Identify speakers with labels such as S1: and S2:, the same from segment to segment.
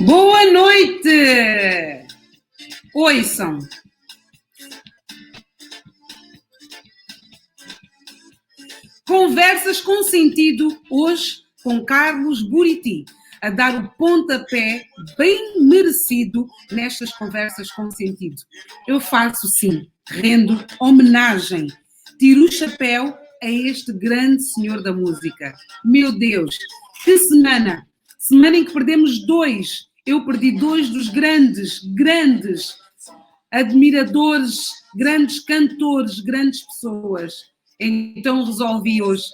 S1: Boa noite! Ouçam. Conversas com sentido, hoje com Carlos Buriti, a dar o pontapé bem merecido nestas conversas com sentido. Eu faço, sim, rendo homenagem, tiro o chapéu a este grande senhor da música. Meu Deus, que semana! Semana em que perdemos dois. Eu perdi dois dos grandes admiradores, grandes cantores, grandes pessoas. Então resolvi hoje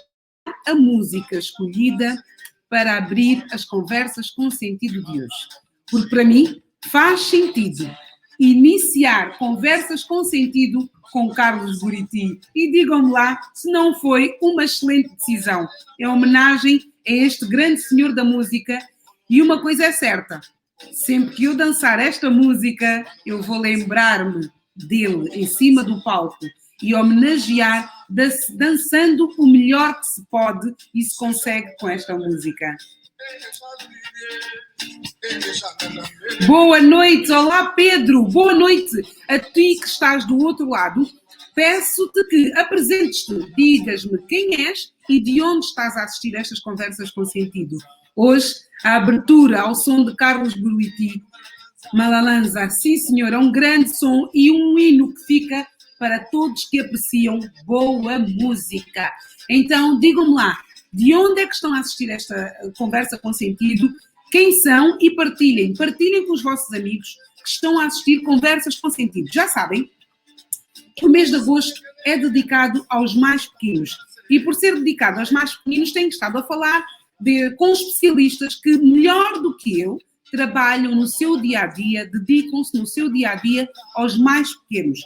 S1: a música escolhida para abrir as conversas com sentido de hoje. Porque para mim faz sentido iniciar conversas com sentido com Carlos Buriti. E digam-me lá se não foi uma excelente decisão. É homenagem a este grande senhor da música. E uma coisa é certa, sempre que eu dançar esta música, eu vou lembrar-me dele em cima do palco e homenagear dançando o melhor que se pode e se consegue com esta música. Boa noite, olá Pedro, boa noite a ti que estás do outro lado. Peço-te que apresentes-te, digas-me quem és e de onde estás a assistir a estas conversas com sentido. Hoje, a abertura ao som de Carlos Buriti, Malalanza, sim senhor, é um grande som e um hino que fica para todos que apreciam boa música. Então, digam-me lá, de onde é que estão a assistir esta conversa com sentido? Quem são? E partilhem com os vossos amigos que estão a assistir conversas com sentido. Já sabem, o mês de agosto é dedicado aos mais pequenos. E por ser dedicado aos mais pequenos, tenho estado a falar com especialistas que, melhor do que eu, trabalham no seu dia-a-dia, dedicam-se no seu dia-a-dia aos mais pequenos.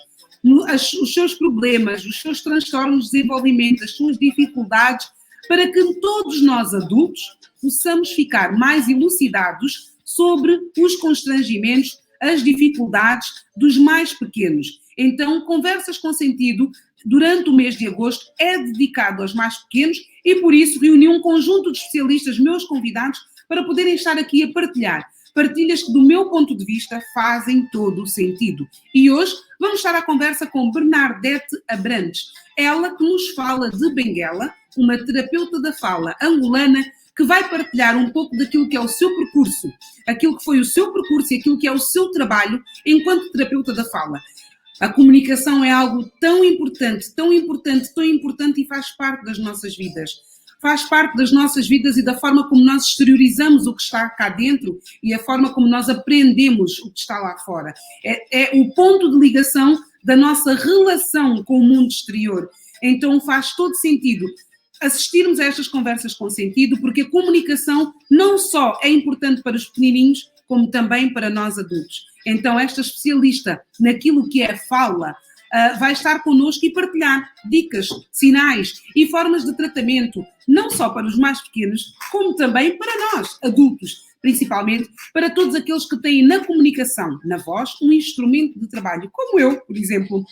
S1: Os seus problemas, os seus transtornos de desenvolvimento, as suas dificuldades, para que todos nós adultos possamos ficar mais elucidados sobre os constrangimentos, as dificuldades dos mais pequenos. Então, Conversas com Sentido, durante o mês de agosto, é dedicado aos mais pequenos e, por isso, reuni um conjunto de especialistas, meus convidados, para poderem estar aqui a partilhar. Partilhas que, do meu ponto de vista, fazem todo o sentido. E hoje vamos estar à conversa com Bernadette Abrantes. Ela que nos fala de Benguela, uma terapeuta da fala angolana, que vai partilhar um pouco daquilo que é o seu percurso, aquilo que foi o seu percurso e aquilo que é o seu trabalho enquanto terapeuta da fala. A comunicação é algo tão importante e faz parte das nossas vidas. Faz parte das nossas vidas e da forma como nós exteriorizamos o que está cá dentro e a forma como nós aprendemos o que está lá fora. É o ponto de ligação da nossa relação com o mundo exterior. Então faz todo sentido assistirmos a estas conversas com sentido, porque a comunicação não só é importante para os pequenininhos, como também para nós adultos. Então, esta especialista naquilo que é fala vai estar connosco e partilhar dicas, sinais e formas de tratamento, não só para os mais pequenos, como também para nós, adultos, principalmente para todos aqueles que têm na comunicação, na voz, um instrumento de trabalho, como eu, por exemplo.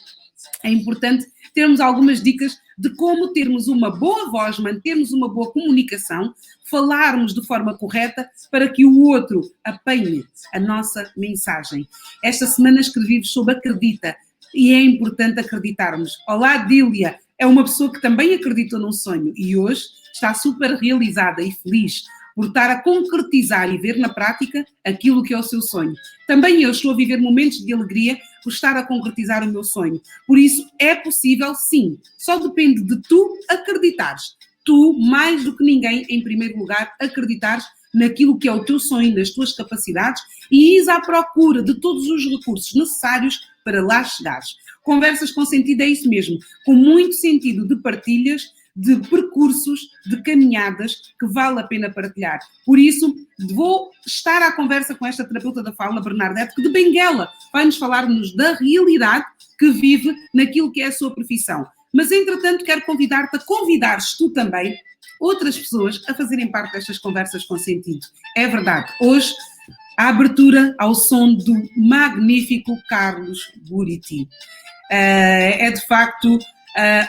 S1: É importante termos algumas dicas de como termos uma boa voz, mantermos uma boa comunicação, falarmos de forma correta para que o outro apanhe a nossa mensagem. Esta semana escrevi-vos sobre acredita e é importante acreditarmos. Olá, Dília, é uma pessoa que também acreditou num sonho e hoje está super realizada e feliz por estar a concretizar e ver na prática aquilo que é o seu sonho. Também eu estou a viver momentos de alegria por estar a concretizar o meu sonho. Por isso, é possível, sim. Só depende de tu acreditares. Tu, mais do que ninguém, em primeiro lugar, acreditares naquilo que é o teu sonho, nas tuas capacidades e ires à procura de todos os recursos necessários para lá chegares. Conversas com sentido é isso mesmo, com muito sentido de partilhas, de percursos, de caminhadas que vale a pena partilhar. Por isso, vou estar à conversa com esta terapeuta da fala, Bernadette, que de Benguela vai-nos falar-nos da realidade que vive naquilo que é a sua profissão. Mas, entretanto, quero convidar-te a convidares tu também outras pessoas a fazerem parte destas conversas com sentido. É verdade, hoje a abertura ao som do magnífico Carlos Buriti. É de facto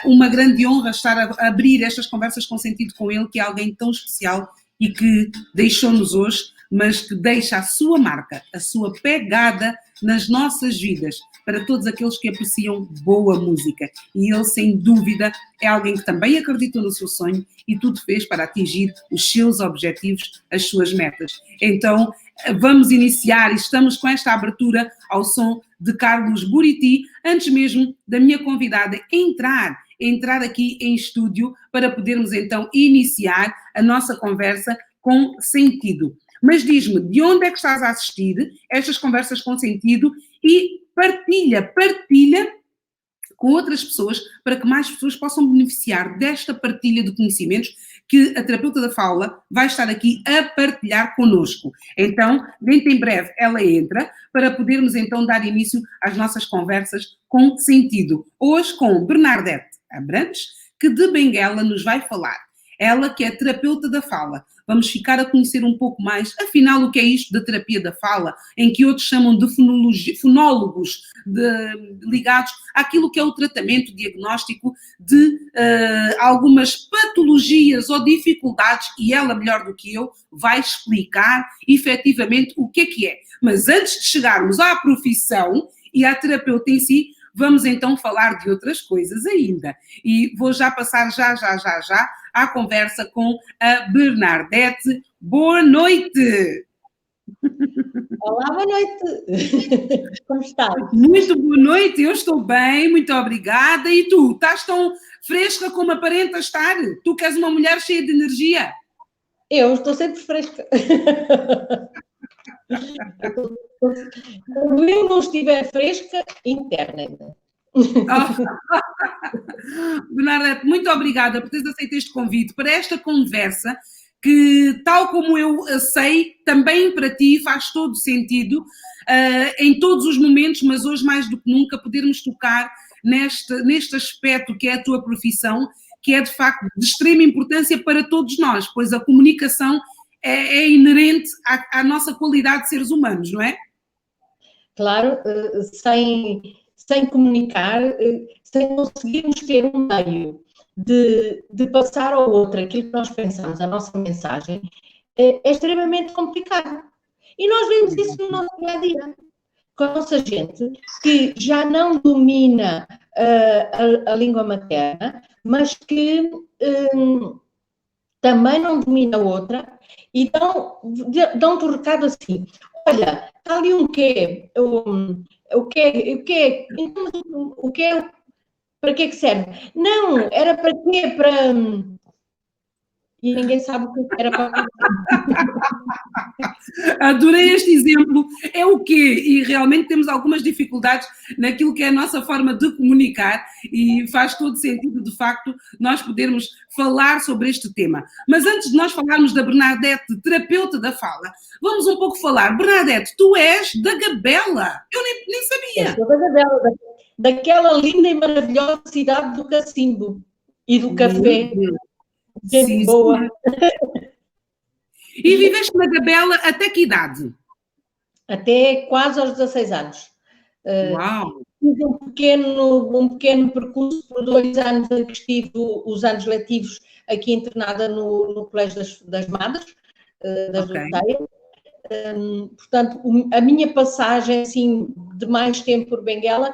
S1: uma grande honra estar a abrir estas conversas com sentido com ele, que é alguém tão especial e que deixou-nos hoje mas que deixa a sua marca, a sua pegada nas nossas vidas, para todos aqueles que apreciam boa música. E ele, sem dúvida, é alguém que também acreditou no seu sonho e tudo fez para atingir os seus objetivos, as suas metas. Então, vamos iniciar e estamos com esta abertura ao som de Carlos Buriti, antes mesmo da minha convidada entrar aqui em estúdio para podermos então iniciar a nossa conversa com sentido. Mas diz-me, de onde é que estás a assistir estas conversas com sentido e partilha com outras pessoas para que mais pessoas possam beneficiar desta partilha de conhecimentos que a terapeuta da fala vai estar aqui a partilhar connosco. Então, dentro em breve, ela entra para podermos então dar início às nossas conversas com sentido. Hoje com Bernadette Abrantes, que de Benguela nos vai falar. Ela que é terapeuta da fala. Vamos ficar a conhecer um pouco mais, afinal, o que é isto da terapia da fala, em que outros chamam de fonólogos, ligados àquilo que é o tratamento diagnóstico de algumas patologias ou dificuldades, e ela, melhor do que eu, vai explicar efetivamente o que é. Mas antes de chegarmos à profissão e à terapeuta em si, vamos então falar de outras coisas ainda. E vou já passar já à conversa com a Bernadette. Boa noite!
S2: Olá, boa noite! Como estás?
S1: Muito boa noite, eu estou bem, muito obrigada. E tu, estás tão fresca como aparenta estar? Tu que és uma mulher cheia de energia.
S2: Eu estou sempre fresca. Quando eu não estiver fresca, interna-me.
S1: Bernadette, muito obrigada por teres aceito este convite para esta conversa que, tal como eu sei, também para ti faz todo sentido em todos os momentos, mas hoje mais do que nunca podermos tocar neste aspecto que é a tua profissão, que é de facto de extrema importância para todos nós, pois a comunicação é inerente à nossa qualidade de seres humanos, não é?
S2: Claro, sem comunicar, sem conseguirmos ter um meio de passar ao outro aquilo que nós pensamos, a nossa mensagem, é extremamente complicado. E nós vemos isso no nosso dia-a-dia, com a nossa gente que já não domina a língua materna, mas que também não domina outra, e dão-te o recado assim: olha, está ali o quê? O que é, para que é que serve? Não, era para quê? E ninguém sabe o que era para.
S1: Adorei este exemplo. É o quê? E realmente temos algumas dificuldades naquilo que é a nossa forma de comunicar e faz todo sentido, de facto, nós podermos falar sobre este tema. Mas antes de nós falarmos da Bernadette, terapeuta da fala, vamos um pouco falar. Bernadette, tu és da Gabela. Eu nem sabia.
S2: Eu sou da Gabela, daquela linda e maravilhosa cidade do cacimbo e do café. Gente boa.
S1: E viveste na Gabela até que idade?
S2: Até quase aos 16 anos.
S1: Uau!
S2: Fiz um pequeno percurso por 2 anos em que estive os anos letivos aqui internada no Colégio das Madres, das Doroteia. Portanto, a minha passagem assim, de mais tempo por Benguela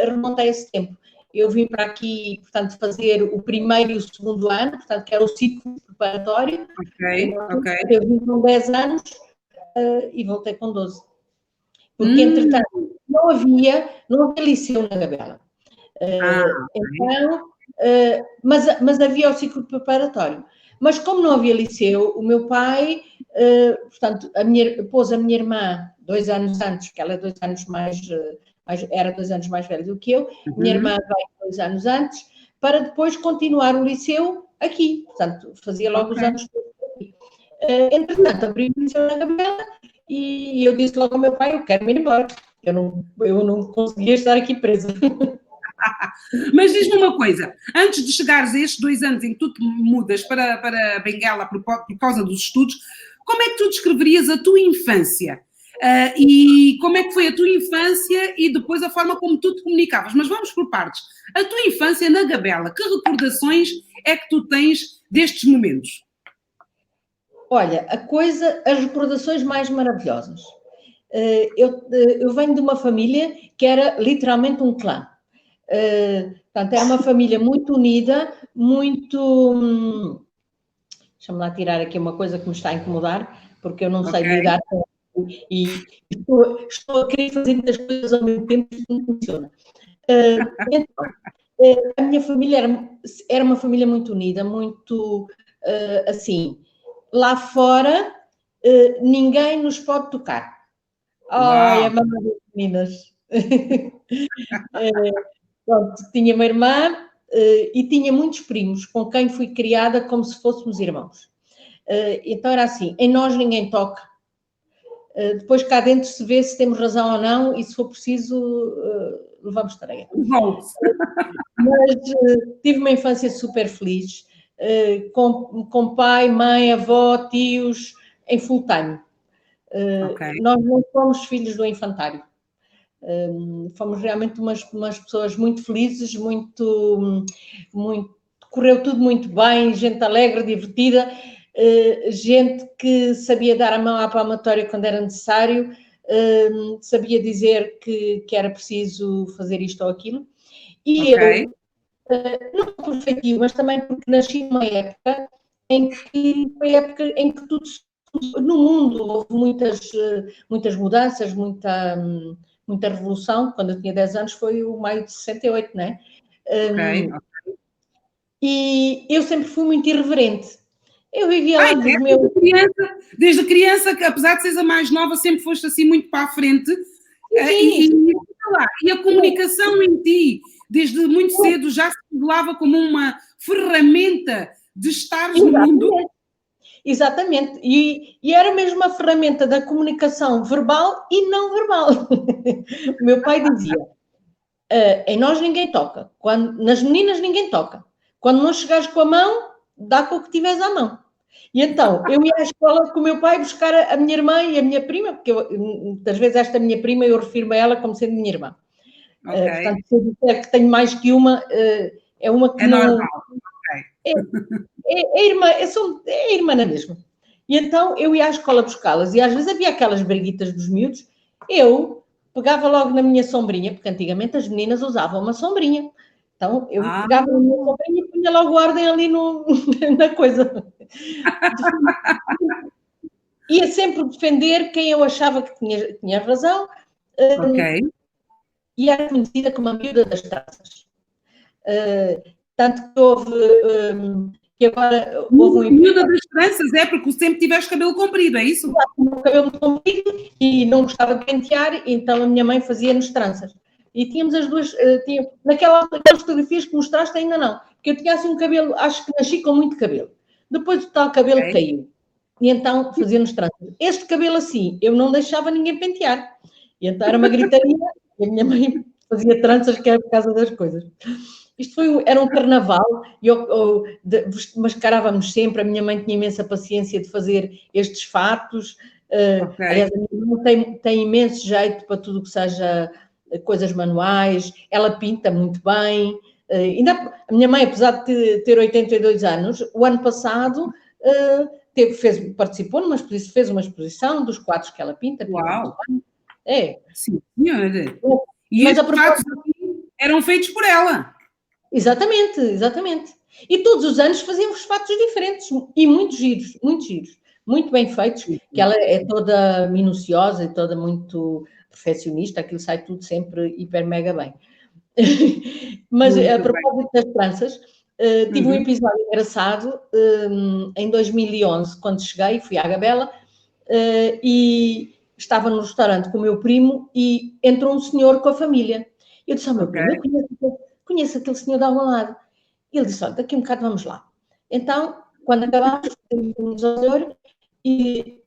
S2: remonta a esse tempo. Eu vim para aqui, portanto, fazer o primeiro e o segundo ano, portanto, que era o ciclo preparatório.
S1: Ok.
S2: Eu vim com 10 anos e voltei com 12. Porque, entretanto, não havia liceu na Gabela. Então, mas havia o ciclo preparatório. Mas como não havia liceu, o meu pai, portanto, pôs a minha irmã 2 anos antes, porque ela é 2 anos era 2 anos mais velha do que eu, minha irmã veio 2 anos antes, para depois continuar o liceu aqui. Portanto, fazia logo os anos aqui. Entretanto, abri o liceu na Gabela e eu disse logo ao meu pai: eu quero me ir embora. Eu não conseguia estar aqui presa.
S1: Mas diz-me uma coisa, antes de chegares a estes 2 anos em que tu te mudas para Benguela por causa dos estudos, como é que tu descreverias a tua infância? E como é que foi a tua infância e depois a forma como tu te comunicavas? Mas vamos por partes. A tua infância na Gabela, que recordações é que tu tens destes momentos?
S2: Olha, as recordações mais maravilhosas. Eu venho de uma família que era literalmente um clã. Portanto, era uma família muito unida, muito... Deixa-me lá tirar aqui uma coisa que me está a incomodar, porque eu não sei lidar com e estou a querer fazer muitas coisas ao mesmo tempo e isto não funciona. Então, a minha família era uma família muito unida, muito assim, lá fora ninguém nos pode tocar. Ai, a mamãe das meninas. Pronto, tinha uma irmã e tinha muitos primos com quem fui criada como se fôssemos irmãos. Então era assim, em nós ninguém toca. Depois cá dentro se vê se temos razão ou não e se for preciso levamos tarefa. Mas tive uma infância super feliz, com pai, mãe, avó, tios, em full time. Nós não fomos filhos do infantário. Fomos realmente umas pessoas muito felizes, muito, correu tudo muito bem, gente alegre, divertida, gente que sabia dar a mão à palmatória quando era necessário, sabia dizer que era preciso fazer isto ou aquilo. E eu, não por feitio, mas também porque nasci numa época em que tudo no mundo houve muitas mudanças, muita revolução. Quando eu tinha 10 anos foi o maio de 68, não é? E eu sempre fui muito irreverente. Eu vivia lá dos meus...
S1: Desde criança, que apesar de seres a mais nova, sempre foste assim muito para a frente. E a comunicação em ti, desde muito cedo, já se revelava como uma ferramenta de estares no mundo.
S2: Exatamente, e era mesmo uma ferramenta da comunicação verbal e não verbal. O meu pai dizia, em nós ninguém toca, nas meninas ninguém toca, quando não chegares com a mão, dá com o que tiveres à mão. E então, eu ia à escola com o meu pai buscar a minha irmã e a minha prima, porque muitas vezes esta minha prima eu refiro a ela como sendo minha irmã. Portanto, se eu disser que tenho mais que uma, é uma que não...
S1: Normal.
S2: É irmã na mesma. E então eu ia à escola buscá-las e às vezes havia aquelas briguitas dos miúdos, eu pegava logo na minha sombrinha, porque antigamente as meninas usavam uma sombrinha. Então eu pegava na minha sombrinha e punha logo ordem ali na coisa. Ia sempre defender quem eu achava que tinha razão. E era conhecida como a miúda das traças. Tanto que houve... que agora houve
S1: miúda das tranças, porque sempre tiveste cabelo comprido, é isso?
S2: O cabelo muito comprido e não gostava de pentear, então a minha mãe fazia-nos tranças. E tínhamos as duas, naquelas fotografias que mostraste ainda não, porque eu tinha assim um cabelo, acho que nasci com muito cabelo. Depois o tal cabelo caiu, e então fazia-nos tranças. Este cabelo assim, eu não deixava ninguém pentear. E então era uma gritaria, e a minha mãe fazia tranças que era por causa das coisas. Isto era um carnaval, e mascarávamos sempre, a minha mãe tinha imensa paciência de fazer estes fatos. Aliás, a minha mãe tem imenso jeito para tudo que seja coisas manuais, ela pinta muito bem. A minha mãe, apesar de ter 82 anos, o ano passado participou fez uma exposição dos quadros que ela pinta.
S1: Uau! Sim,
S2: senhora.
S1: E estes fatos eram feitos por ela.
S2: Exatamente. E todos os anos fazíamos fatos diferentes e muito giros, muito bem feitos, que ela é toda minuciosa e toda muito perfeccionista, aquilo sai tudo sempre hiper mega bem. Mas a propósito das tranças, tive um episódio engraçado em 2011, quando cheguei, fui à Gabela e estava no restaurante com o meu primo e entrou um senhor com a família. Eu disse ao meu primo, eu conheço aquele senhor de algum lado. E ele disse, olha, daqui a um bocado vamos lá. Então, quando acabámos, fomos ao senhor e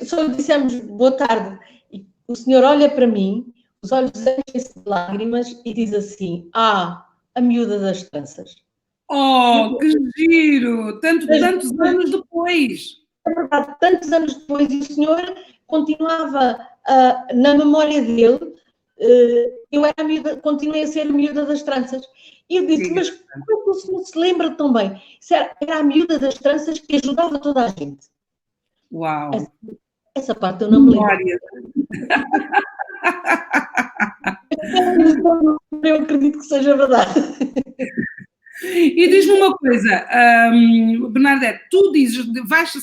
S2: só dissemos boa tarde. E o senhor olha para mim, os olhos enchem-se de lágrimas e diz assim, a miúda das tranças.
S1: Oh, que giro! Tantos anos depois.
S2: É verdade, tantos anos depois, e o senhor continuava na memória dele, eu continuei a ser a miúda das tranças. E eu disse, mas como é que o senhor se lembra tão bem? Era a miúda das tranças que ajudava toda a gente.
S1: Uau!
S2: Essa parte eu não me lembro.
S1: Memória.
S2: Eu acredito que seja verdade.
S1: E diz-me uma coisa, Bernadette, tu dizes,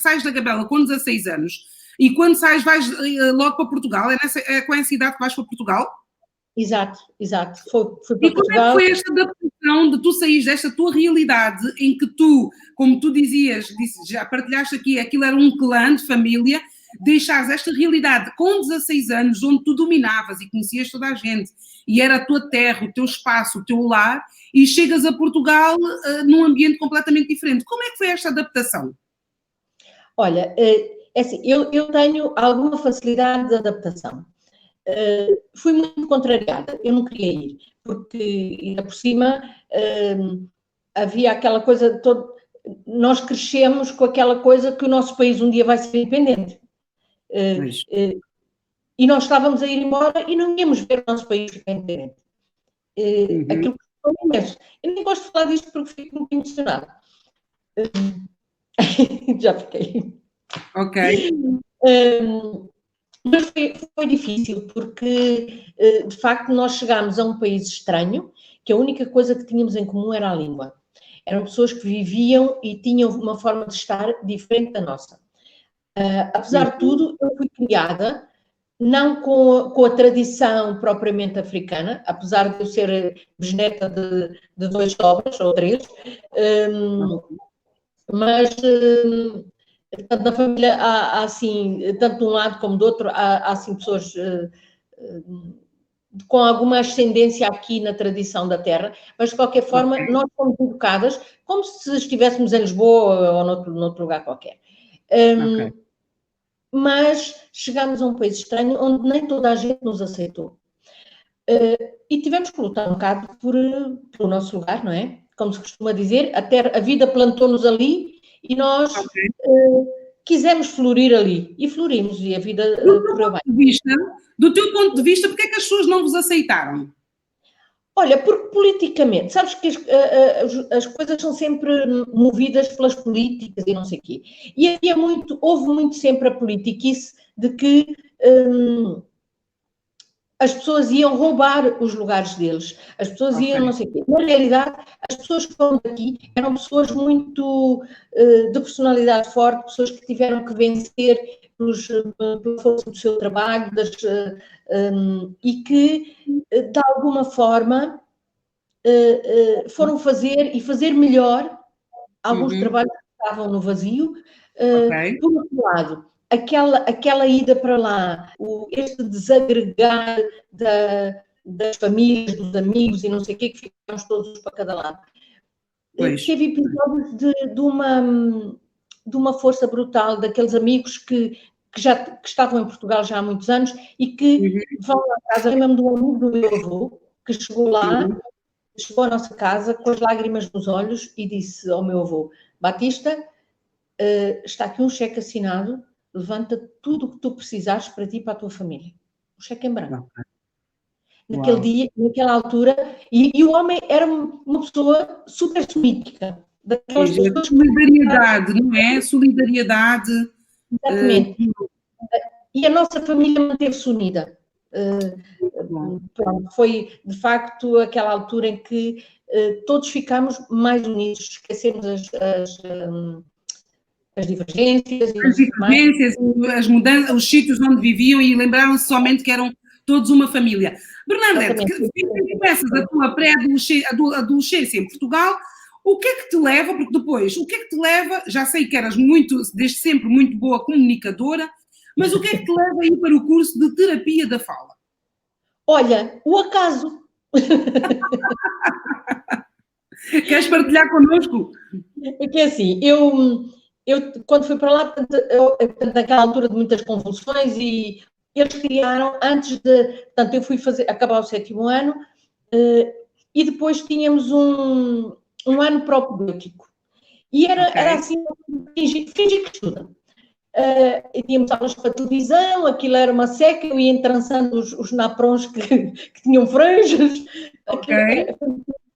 S1: sais da Gabela com 16 anos e quando sais vais logo para Portugal, é com essa idade que vais para Portugal?
S2: Exato. Fui
S1: E
S2: para
S1: como é que
S2: Portugal.
S1: foi esta adaptação de tu saís desta tua realidade em que tu, como tu dizias, já partilhaste aqui, aquilo era um clã de família, deixares esta realidade com 16 anos, onde tu dominavas e conhecias toda a gente, e era a tua terra, o teu espaço, o teu lar, e chegas a Portugal num ambiente completamente diferente. Como é que foi esta adaptação?
S2: Olha, é assim, eu tenho alguma facilidade de adaptação. Fui muito contrariada, eu não queria ir, porque ainda por cima havia aquela coisa, nós crescemos com aquela coisa que o nosso país um dia vai ser independente. E nós estávamos a ir embora e não íamos ver o nosso país ficar independente. Aquilo que foi imenso. Eu nem gosto de falar disto porque fico muito emocionada. Já fiquei.
S1: Ok.
S2: Mas foi difícil, porque, de facto, nós chegámos a um país estranho, que a única coisa que tínhamos em comum era a língua. Eram pessoas que viviam e tinham uma forma de estar diferente da nossa. Apesar de tudo, eu fui criada, não com a tradição propriamente africana, apesar de eu ser bisneta de 2 sobras, ou 3, mas... Tanto na família há assim, tanto de um lado como do outro, há assim pessoas com alguma ascendência aqui na tradição da terra, mas de qualquer forma nós fomos educadas como se estivéssemos em Lisboa ou noutro lugar qualquer. Mas chegámos a um país estranho onde nem toda a gente nos aceitou. E tivemos que lutar um bocado pelo nosso lugar, não é? Como se costuma dizer, a vida plantou-nos ali e nós quisemos florir ali. E florimos, e a vida correu bem.
S1: Do teu ponto de vista, porque é que as pessoas não vos aceitaram?
S2: Olha, porque politicamente, sabes que as coisas são sempre movidas pelas políticas e não sei o quê. E havia houve muito sempre a politiquice de que as pessoas iam roubar os lugares deles, as pessoas iam não sei o quê. Na realidade, as pessoas que foram daqui eram pessoas muito de personalidade forte, pessoas que tiveram que vencer pela força do seu trabalho e que, de alguma forma, foram fazer melhor alguns trabalhos que estavam no vazio. Por outro lado, aquela ida para lá, este desagregar das famílias, dos amigos e não sei o quê, que ficamos todos para cada lado. Teve episódios de uma força brutal daqueles amigos que estavam em Portugal já há muitos anos e que vão à casa. Lembro-me de um amigo do meu avô que chegou lá, chegou à nossa casa com as lágrimas nos olhos e disse ao meu avô: Batista, está aqui um cheque assinado, levanta tudo o que tu precisares para ti e para a tua família. O cheque em branco. Naquele dia, naquela altura, e o homem era uma pessoa super semítica.
S1: Solidariedade, não é? Solidariedade.
S2: Exatamente. E a nossa família manteve-se unida. Pronto, foi, de facto, aquela altura em que todos ficámos mais unidos, esquecemos as divergências.
S1: As mudanças, os sítios onde viviam e lembraram-se somente que eram todos uma família. Bernadette, começas a tua pré-adolescência em Portugal, o que é que te leva, porque depois, o que é que te leva, já sei que eras desde sempre muito boa comunicadora, mas o que é que te leva a ir para o curso de terapia da fala?
S2: Olha, o acaso.
S1: Queres partilhar connosco?
S2: É que é assim, eu quando fui para lá, naquela altura de muitas convulsões, e eles criaram, portanto, eu fui acabar o 7º ano, e depois tínhamos um ano propedêutico. E era assim, fingir que estuda. E tínhamos aulas para televisão, aquilo era uma seca, eu ia entrançando os naprons que tinham franjas.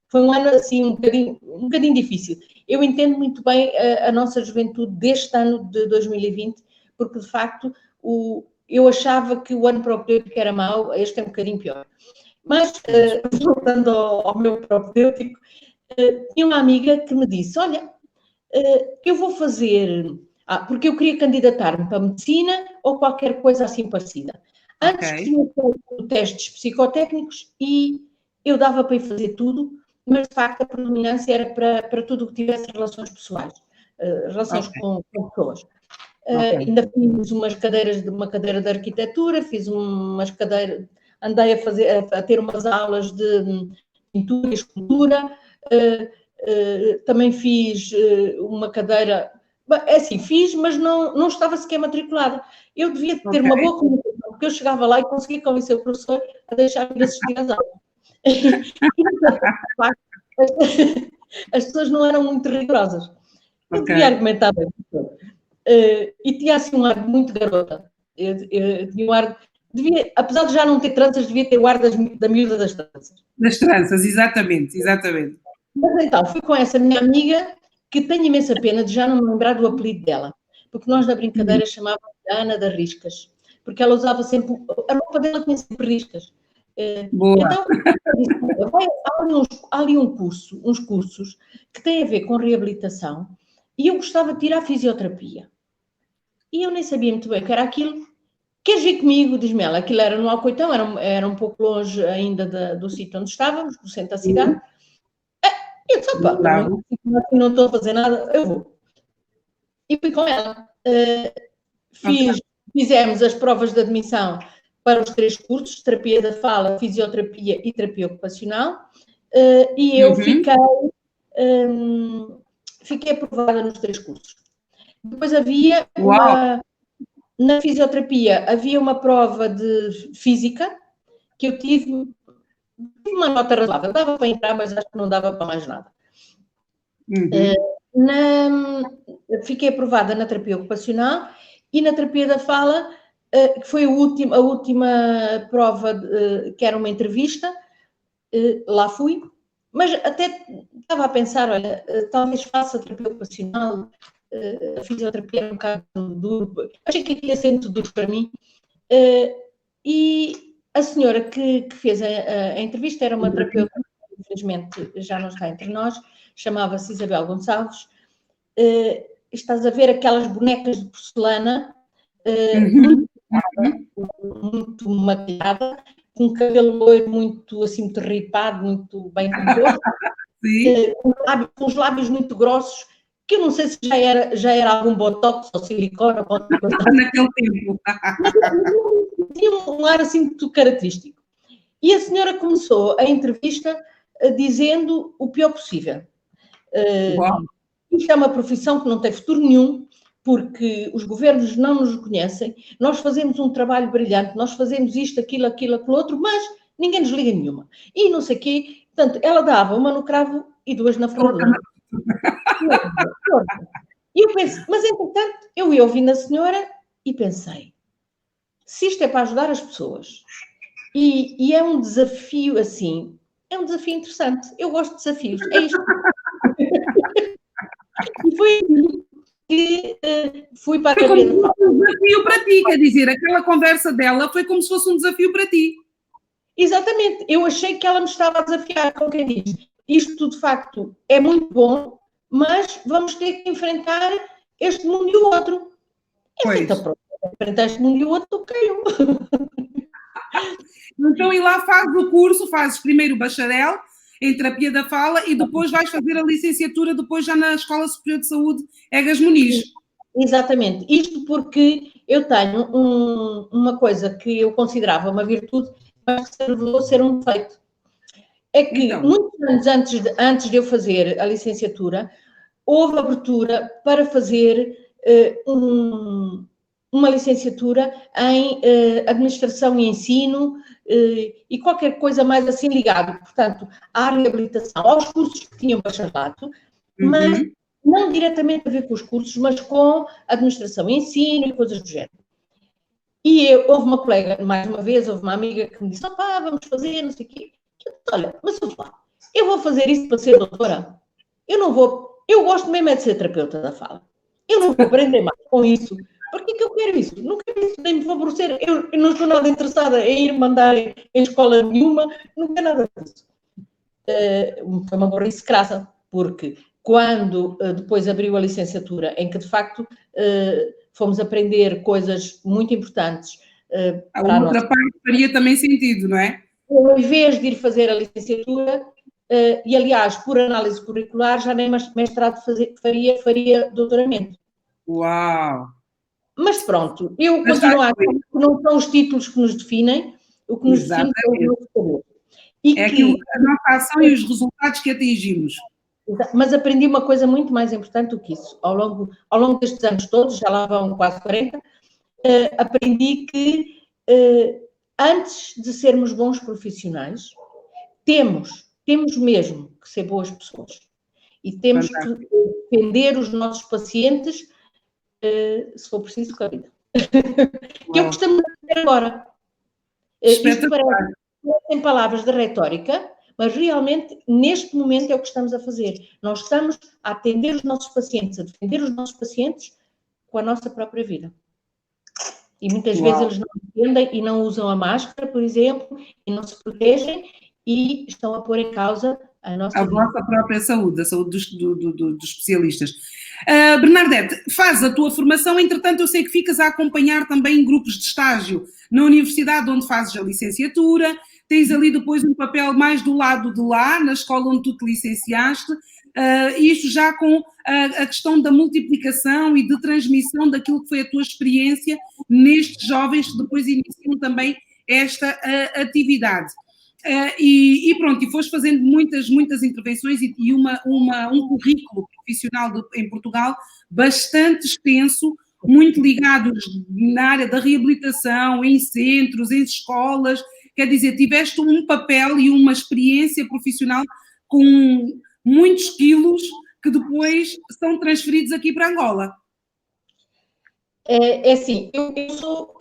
S2: Foi um ano assim um bocadinho difícil. Eu entendo muito bem a nossa juventude deste ano de 2020, porque de facto eu achava que o ano propedêutico era mau, este é um bocadinho pior. Mas, voltando ao meu propedêutico, tinha uma amiga que me disse, olha, eu vou fazer... porque eu queria candidatar-me para medicina ou qualquer coisa assim parecida. Antes tinha feito testes psicotécnicos e eu dava para ir fazer tudo, mas de facto a predominância era para tudo o que tivesse relações pessoais, relações com pessoas. Ainda fiz umas cadeiras, uma cadeira de arquitetura, fiz umas cadeiras, andei a ter umas aulas de pintura e escultura, também fiz uma cadeira, é assim, fiz, mas não estava sequer matriculada. Eu devia ter uma boa comunicação, porque eu chegava lá e conseguia convencer o professor a deixar-me assistir às aulas. As pessoas não eram muito rigorosas. Eu devia argumentar bem. E tinha assim um ar muito garota. Eu tinha um ar... apesar de já não ter tranças, devia ter o ar da miúda das tranças.
S1: Das tranças, exatamente, exatamente.
S2: Mas então, fui com essa minha amiga, que tenho imensa pena de já não me lembrar do apelido dela, porque nós na brincadeira chamávamos Ana das Riscas, porque ela usava sempre... A roupa dela tinha sempre riscas.
S1: Boa.
S2: Então, há ali uns cursos que têm a ver com reabilitação e eu gostava de tirar fisioterapia. E eu nem sabia muito bem o que era aquilo. Queres vir comigo? Diz-me ela. Aquilo era no Alcoitão, era um pouco longe ainda do sítio onde estávamos, do centro da cidade. Eu disse, opa, não estou a fazer nada, eu vou. E fui com ela. Fizemos as provas de admissão para os 3 cursos, terapia da fala, fisioterapia e terapia ocupacional, e eu fiquei aprovada nos 3 cursos. Depois havia na fisioterapia, havia uma prova de física, que eu tive uma nota razoável, dava para entrar, mas acho que não dava para mais nada. Fiquei aprovada na terapia ocupacional e na terapia da fala, que foi a última prova, que era uma entrevista, lá fui, mas até estava a pensar, olha, talvez faça terapia ocupacional, a fisioterapia era um bocado duro, achei que aquilo ia ser muito duro para mim, e a senhora que fez a entrevista era uma terapeuta, infelizmente já não está entre nós, chamava-se Isabel Gonçalves. Estás a ver aquelas bonecas de porcelana, muito maquilhada, com cabelo loiro muito, assim, muito ripado, muito bem composto, com os lábios muito grossos, que eu não sei se já era algum botox ou silicone ou qualquer coisa.
S1: Naquele tempo.
S2: Tinha um ar assim muito característico. E a senhora começou a entrevista dizendo o pior possível. Isto é uma profissão que não tem futuro nenhum, porque os governos não nos reconhecem, nós fazemos um trabalho brilhante, nós fazemos isto, aquilo, outro, mas ninguém nos liga nenhuma. E não sei o quê. Portanto, ela dava uma no cravo e 2 na ferradura. E eu pensei, mas entretanto, eu ia ouvindo a senhora e pensei, se isto é para ajudar as pessoas, e é um desafio assim, é um desafio interessante, eu gosto de desafios, é isto. E foi que fui para a terapia da fala.
S1: Foi como se fosse um desafio para ti, quer dizer, aquela conversa dela foi como se fosse um desafio para ti.
S2: Exatamente, eu achei que ela me estava a desafiar, como quem diz, isto de facto é muito bom, mas vamos ter que enfrentar este mundo e o outro. Então pronto, enfrentar este mundo e o outro, caiu.
S1: Então, e lá fazes o curso, fazes primeiro o bacharel em terapia da fala e depois vais fazer a licenciatura depois já na Escola Superior de Saúde Egas Muniz.
S2: Exatamente, isto porque eu tenho uma coisa que eu considerava uma virtude, mas que se revelou ser um defeito. É que então, muitos anos antes de eu fazer a licenciatura, houve abertura para fazer uma licenciatura em administração e ensino e qualquer coisa mais assim ligado, portanto, à reabilitação, aos cursos que tinham bacharelato, mas não diretamente a ver com os cursos, mas com administração e ensino e coisas do género. E houve uma colega, mais uma vez, houve uma amiga que me disse, opá, vamos fazer, não sei o quê. Eu disse, olha, mas eu vou fazer isso para ser doutora? Eu não vou, eu gosto mesmo é de ser terapeuta da fala. Eu não vou aprender mais com isso, Por que eu quero isso? Não quero isso, nem me favorecer. Eu não estou nada interessada em ir mandar em escola nenhuma, não quero nada disso. Foi uma burrice crassa, porque quando depois abriu a licenciatura, em que de facto fomos aprender coisas muito importantes
S1: A outra parte faria também sentido, não é?
S2: Ao invés de ir fazer a licenciatura, e aliás, por análise curricular, já nem mestrado faria doutoramento.
S1: Uau!
S2: Mas pronto, eu continuo a achar que não são os títulos que nos definem, o que nos define é o nosso saber.
S1: É aquilo, a nossa ação e os resultados que atingimos.
S2: Mas aprendi uma coisa muito mais importante do que isso. Ao longo destes anos todos, já lá vão quase 40, aprendi que antes de sermos bons profissionais, temos mesmo que ser boas pessoas. E temos que defender os nossos pacientes, se for preciso, com a vida. Que é o que estamos a fazer agora. Isto parecem palavras de retórica, mas realmente, neste momento, é o que estamos a fazer. Nós estamos a atender os nossos pacientes, a defender os nossos pacientes com a nossa própria vida. E muitas vezes eles não entendem e não usam a máscara, por exemplo, e não se protegem e estão a pôr em causa a nossa
S1: própria saúde, a saúde dos especialistas. Bernadette, faz a tua formação, entretanto eu sei que ficas a acompanhar também grupos de estágio na universidade onde fazes a licenciatura, tens ali depois um papel mais do lado de lá, na escola onde tu te licenciaste, isto já com a questão da multiplicação e de transmissão daquilo que foi a tua experiência nestes jovens que depois iniciam também esta atividade. E pronto, e foste fazendo muitas intervenções e um currículo profissional em Portugal bastante extenso, muito ligado na área da reabilitação, em centros, em escolas, quer dizer, tiveste um papel e uma experiência profissional com muitos quilos que depois são transferidos aqui para Angola.
S2: É assim, eu sou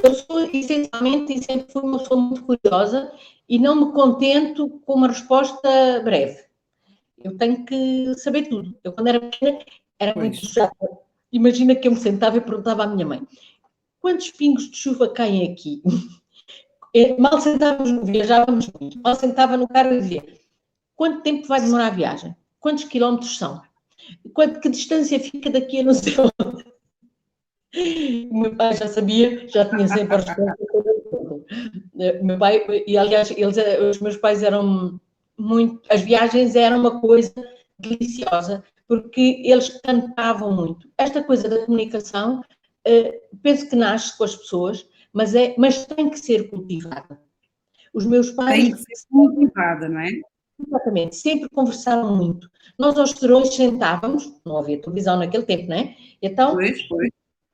S2: essencialmente e sempre fui uma pessoa muito curiosa e não me contento com uma resposta breve. Eu tenho que saber tudo. Eu, quando era pequena, era muito chata. Imagina que eu me sentava e perguntava à minha mãe: quantos pingos de chuva caem aqui? Mal sentávamos, viajávamos muito. Mal sentava no carro e dizia: quanto tempo vai demorar a viagem? Quantos quilómetros são? Que distância fica daqui a não sei onde? O meu pai já sabia, já tinha sempre a resposta. Meu pai, e aliás, os meus pais eram muito. As viagens eram uma coisa deliciosa, porque eles cantavam muito. Esta coisa da comunicação, penso que nasce com as pessoas, mas tem que ser cultivada. Os meus pais.
S1: Tem que ser cultivada, não é?
S2: Exatamente, sempre conversaram muito. Nós aos serões sentávamos, não havia televisão naquele tempo, não é? Então,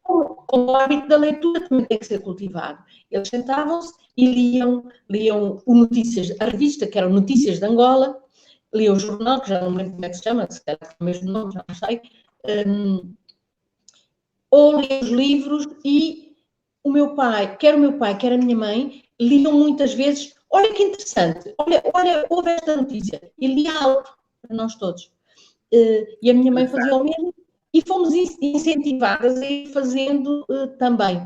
S2: como o hábito da leitura também tem que ser cultivado. Eles sentavam-se e liam o Notícias, a revista, que era o Notícias de Angola, liam o jornal, que já não me lembro como é que se chama, se calhar é o mesmo nome, já não sei, ou liam os livros e o meu pai, quer a minha mãe, liam muitas vezes. Olha que interessante, olha, houve esta notícia, e lia alto para nós todos. E a minha mãe fazia o mesmo, e fomos incentivadas a ir fazendo também.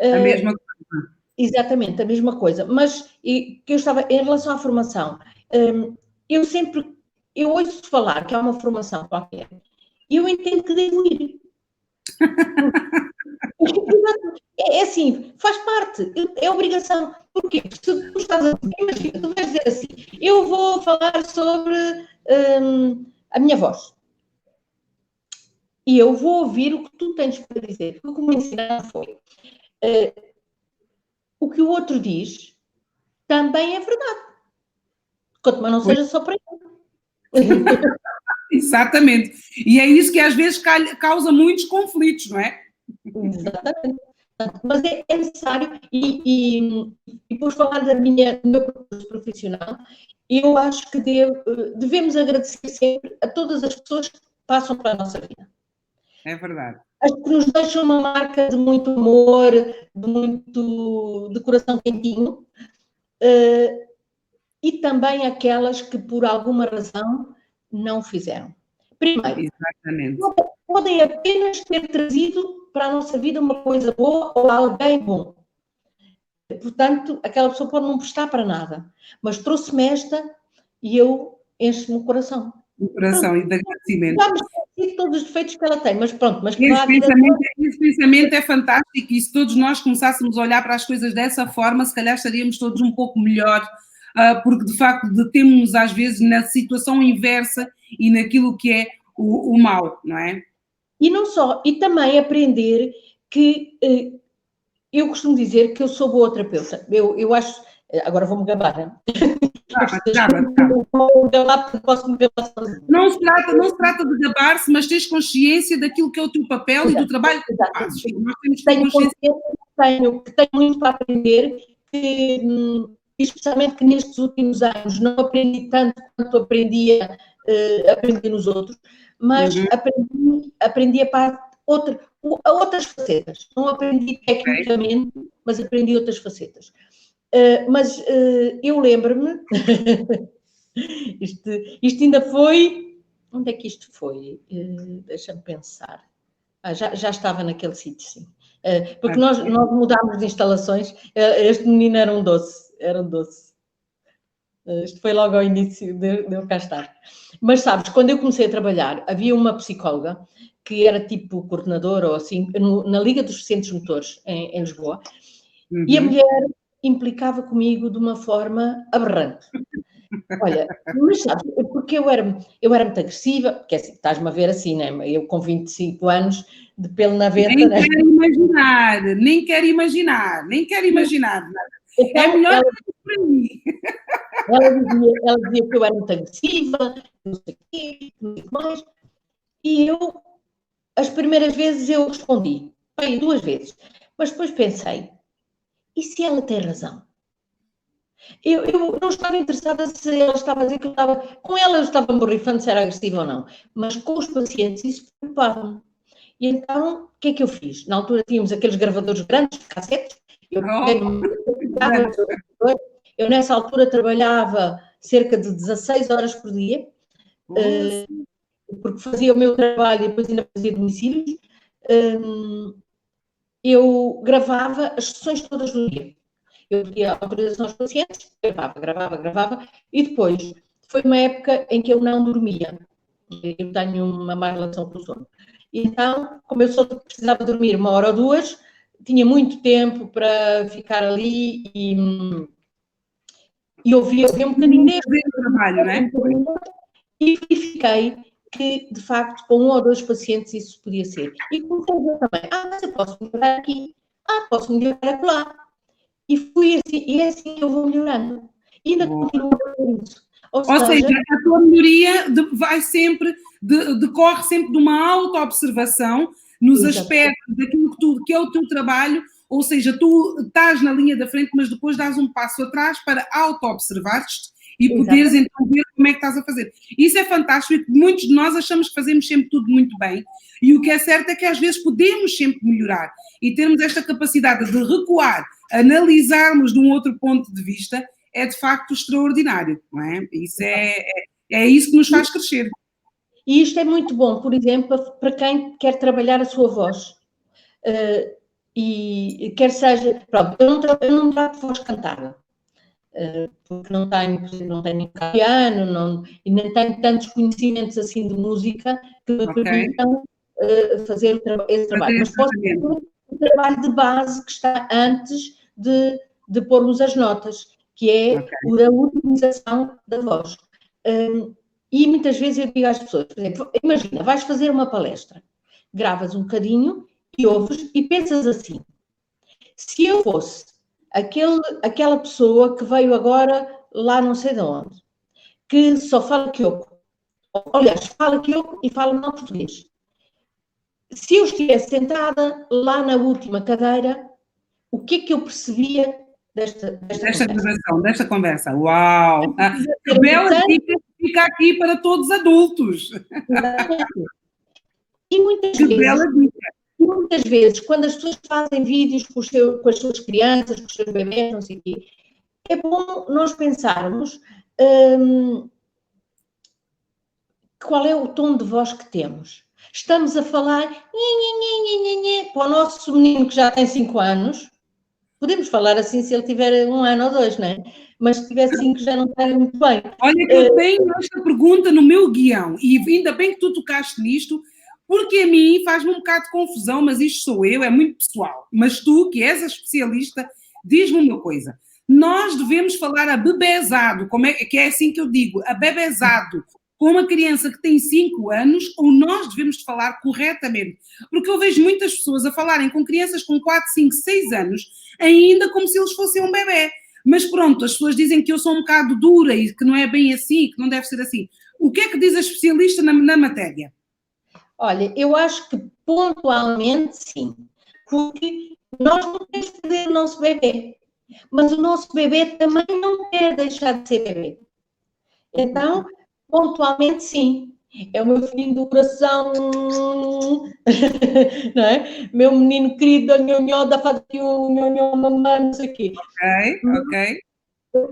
S1: A mesma coisa.
S2: Exatamente, a mesma coisa. Mas que eu estava, em relação à formação, eu ouço falar que há uma formação qualquer, e eu entendo que devo ir. É assim, faz parte, é obrigação. Porquê? Se tu estás a dizer, imagina, tu vais dizer assim, eu vou falar sobre a minha voz. E eu vou ouvir o que tu tens para dizer. O que me ensinaram foi o que o outro diz também é verdade. Quanto mais não seja só para ele.
S1: Exatamente. E é isso que às vezes causa muitos conflitos, não é?
S2: Exatamente. Mas é necessário, e por falar do meu percurso profissional, eu acho que devemos agradecer sempre a todas as pessoas que passam pela nossa vida.
S1: É verdade.
S2: As que nos deixam uma marca de muito amor, de coração quentinho, e também aquelas que por alguma razão não fizeram. Primeiro,
S1: exatamente,
S2: podem apenas ter trazido para a nossa vida uma coisa boa ou alguém bom. Portanto, aquela pessoa pode não prestar para nada, mas trouxe-me esta e eu encho-me o coração.
S1: O coração e de agradecimento.
S2: Já me esqueci de todos os defeitos que ela tem, mas pronto, mas que
S1: Esse pensamento é fantástico e se todos nós começássemos a olhar para as coisas dessa forma, se calhar estaríamos todos um pouco melhor, porque de facto detemos-nos às vezes na situação inversa e naquilo que é o mal, não é?
S2: E não só, e também aprender que eu costumo dizer que eu sou boa terapeuta. Eu acho, agora vou-me gabar, né?
S1: Não se trata de gabar-se, mas tens consciência daquilo que é o teu papel e do trabalho que tu fazes. Nós temos
S2: tenho consciência que tenho muito para aprender, especialmente que nestes últimos anos não aprendi tanto quanto aprendi nos outros, mas aprendi a outras facetas. Não aprendi tecnicamente, mas aprendi outras facetas. Mas eu lembro-me, isto ainda foi, onde é que isto foi? Deixa-me pensar. Já estava naquele sítio, sim. Porque nós mudámos de instalações, este menino era um doce. Isto foi logo ao início de eu cá estar. Mas sabes, quando eu comecei a trabalhar, havia uma psicóloga que era tipo coordenadora ou assim, na Liga dos Deficientes Motores, em Lisboa, e a mulher implicava comigo de uma forma aberrante. Olha, mas sabes, porque eu era muito agressiva, porque assim, estás-me a ver assim, né? Eu com 25 anos, de pelo na venta...
S1: Nem quero imaginar. Então, é melhor para mim.
S2: Ela dizia que eu era muito agressiva, não sei o quê, muito mais, e eu, as primeiras vezes eu respondi, bem, 2 vezes, mas depois pensei, e se ela tem razão? Eu não estava interessada se ela estava a dizer que eu estava... Com ela eu estava borrifando se era agressiva ou não, mas com os pacientes isso preocupava-me. E então, o que é que eu fiz? Na altura tínhamos aqueles gravadores grandes, cassetes, eu nessa altura trabalhava cerca de 16 horas por dia, porque fazia o meu trabalho e depois ainda fazia domicílios. Eu gravava as sessões todas do dia. Eu pedia autorização aos pacientes, gravava, e depois foi uma época em que eu não dormia. Eu tenho uma má relação com o sono. Então, como eu só precisava dormir 1 hora ou 2, tinha muito tempo para ficar ali e ouvia um bocadinho deste
S1: trabalho, né?
S2: E verifiquei que, de facto, com 1 ou 2 pacientes isso podia ser. E comecei a ver também, mas eu posso melhorar aqui, posso melhorar lá. E fui assim, e é assim que eu vou melhorando. E ainda continuo a fazer isso.
S1: Ou seja, a tua melhoria decorre sempre de uma auto-observação nos aspectos daquilo que é o teu trabalho, ou seja, tu estás na linha da frente, mas depois dás um passo atrás para auto-observar-te e poderes então ver como é que estás a fazer. Isso é fantástico e muitos de nós achamos que fazemos sempre tudo muito bem e o que é certo é que às vezes podemos sempre melhorar e termos esta capacidade de recuar, analisarmos de um outro ponto de vista é de facto extraordinário, não é? Isso é isso que nos faz crescer.
S2: E isto é muito bom, por exemplo, para quem quer trabalhar a sua voz. E quer seja... Pronto, eu não trato de voz cantada, porque não tenho piano, e nem tenho tantos conhecimentos assim de música que me permitam fazer esse trabalho. Mas posso fazer o trabalho de base que está antes de pormos as notas, que é a utilização da voz. E muitas vezes eu digo às pessoas, por exemplo, imagina, vais fazer uma palestra, gravas um bocadinho e ouves e pensas assim, se eu fosse aquela pessoa que veio agora lá não sei de onde, que só fala quioco, aliás, fala quioco e fala mal português. Se eu estivesse sentada lá na última cadeira, o que é que eu percebia desta
S1: gravação, desta conversa? Uau! Que bela dica fica aqui para todos os adultos.
S2: E muitas vezes, quando as pessoas fazem vídeos com as suas crianças, com os seus bebés, não sei o quê, é bom nós pensarmos qual é o tom de voz que temos. Estamos a falar, para o nosso menino que já tem 5 anos, podemos falar assim se ele tiver 1 ano ou 2, não é? Mas se tiver 5 já não está muito bem.
S1: Olha que eu tenho esta pergunta no meu guião e ainda bem que tu tocaste nisto, porque a mim faz-me um bocado de confusão, mas isto sou eu, é muito pessoal. Mas tu, que és a especialista, diz-me uma coisa. Nós devemos falar abebezado, que é assim que eu digo, abebezado, com uma criança que tem 5 anos, ou nós devemos falar corretamente? Porque eu vejo muitas pessoas a falarem com crianças com 4, 5, 6 anos, ainda como se eles fossem um bebê. Mas pronto, as pessoas dizem que eu sou um bocado dura e que não é bem assim, que não deve ser assim. O que é que diz a especialista na matéria?
S2: Olha, eu acho que pontualmente sim, porque nós não queremos perder o nosso bebê, mas o nosso bebê também não quer deixar de ser bebê. Então, pontualmente sim. É o meu filho do coração, não é? Meu menino querido, da nhonhó, da fatinho, nhonhó, mamãe, não sei o quê.
S1: Ok.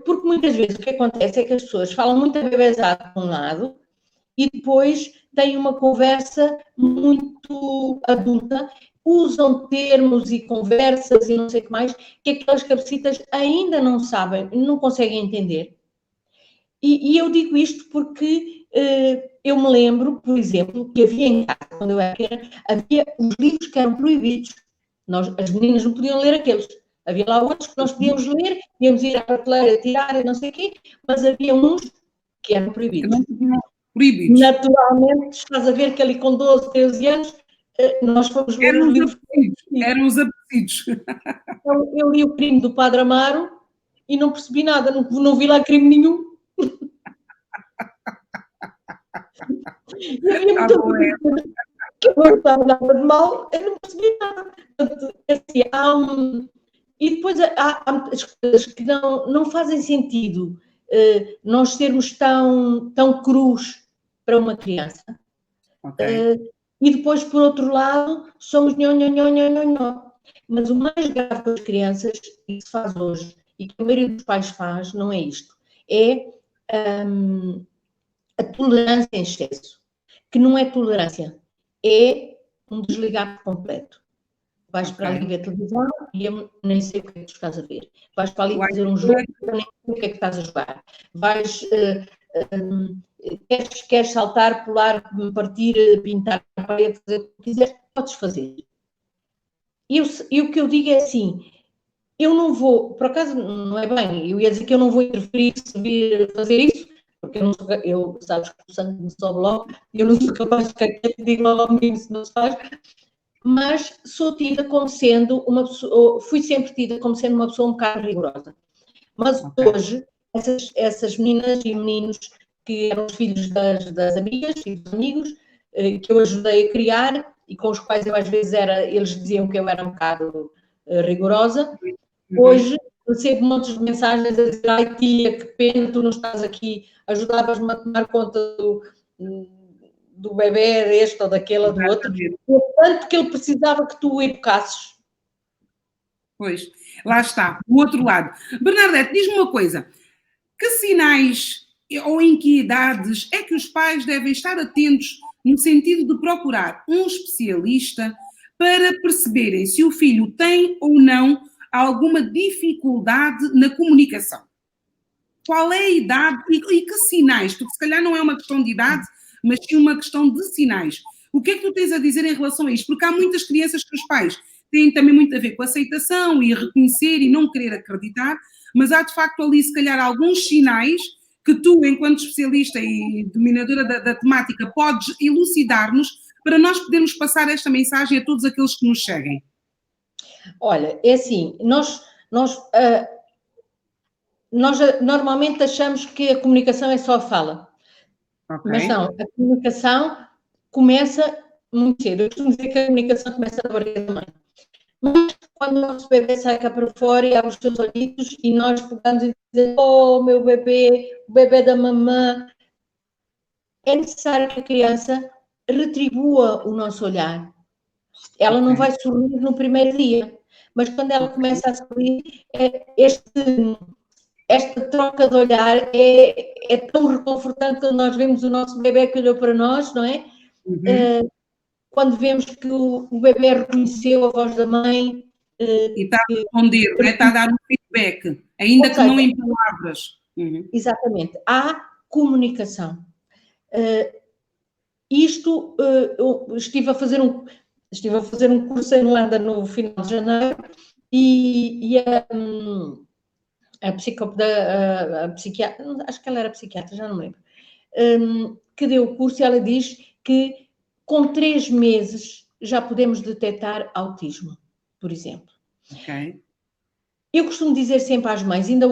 S2: Porque muitas vezes o que acontece é que as pessoas falam muito a bebezada de um lado e depois têm uma conversa muito adulta, usam termos e conversas e não sei o que mais, que aquelas cabecitas ainda não sabem, não conseguem entender. E eu digo isto porque eu me lembro, por exemplo, que havia em casa, quando eu era pequena, havia os livros que eram proibidos. As meninas não podiam ler aqueles. Havia lá outros que nós podíamos ler, podíamos ir à prateleira, tirar e não sei o quê, mas havia uns que eram proibidos.
S1: Proibidos.
S2: Naturalmente, estás a ver que ali com 12, 13 anos, nós fomos ler os livros.
S1: Eram os apetecidos.
S2: Então, eu li o Crime do Padre Amaro e não percebi nada, não vi lá crime nenhum. E havia muita coisa que eu não estava nada de mal, eu não percebi nada. Portanto, assim, e depois há as coisas que não fazem sentido nós sermos tão crus para uma criança.
S1: Okay.
S2: E depois, por outro lado, somos nhó, nhó, nhó, nhó, nhó, nhó. Mas o mais grave para as crianças, e que se faz hoje, e que a maioria dos pais faz, não é isto. É a tolerância em excesso. Que não é tolerância, é um desligar completo. Vais para ali ver televisão e eu nem sei o que é que tu estás a ver. Vais para ali fazer um jogo e eu nem sei o que é que estás a jogar. Queres saltar, pular, partir, pintar a parede, fazer o que quiseres, podes fazer. E o que eu digo é assim, eu não vou, por acaso não é bem, eu ia dizer que eu não vou interferir se vir fazer isso, porque eu sabes que o sangue me sobe logo, e eu não sou capaz de ficar quieto e digo logo ao menino se não se faz, mas sou tida como sendo uma pessoa, fui sempre tida como sendo uma pessoa um bocado rigorosa. Mas hoje, essas meninas e meninos que eram os filhos das amigas e dos amigos, que eu ajudei a criar e com os quais eu às vezes eles diziam que eu era um bocado rigorosa, hoje recebo montes de mensagens a dizer: ai tia, que pena, tu não estás aqui, ajudavas-me a tomar conta do bebê deste ou daquele ou do outro, tanto que ele precisava que tu o educasses.
S1: Pois, lá está, o outro lado. Bernadette, diz-me uma coisa, que sinais ou em que idades é que os pais devem estar atentos no sentido de procurar um especialista para perceberem se o filho tem ou não alguma dificuldade na comunicação? Qual é a idade e que sinais? Porque se calhar não é uma questão de idade, mas sim uma questão de sinais. O que é que tu tens a dizer em relação a isto? Porque há muitas crianças que os pais têm também muito a ver com aceitação e reconhecer e não querer acreditar, mas há de facto ali se calhar alguns sinais que tu, enquanto especialista e dominadora da temática, podes elucidar-nos para nós podermos passar esta mensagem a todos aqueles que nos seguem.
S2: Olha, é assim, nós normalmente achamos que a comunicação é só a fala. Mas não, a comunicação começa muito cedo. Eu costumo dizer que a comunicação começa na barriga da mãe. Mas quando o nosso bebê sai cá para fora e abre os seus olhitos e nós pegamos e dizemos: oh, meu bebê, o bebê da mamã, é necessário que a criança retribua o nosso olhar. Ela não vai sorrir no primeiro dia, mas quando ela começa a sorrir, esta troca de olhar é tão reconfortante quando nós vemos o nosso bebê que olhou para nós, não é? quando vemos que o bebê reconheceu a voz da mãe.
S1: E está a responder, né? Está a dar um feedback, ainda que não em palavras.
S2: Exatamente. Há comunicação. Eu estive a fazer um curso em Holanda no final de janeiro e a psiquiatra, acho que ela era psiquiatra, já não me lembro, que deu o curso, e ela diz que com 3 meses já podemos detectar autismo, por exemplo.
S1: Ok.
S2: Eu costumo dizer sempre às mães, ainda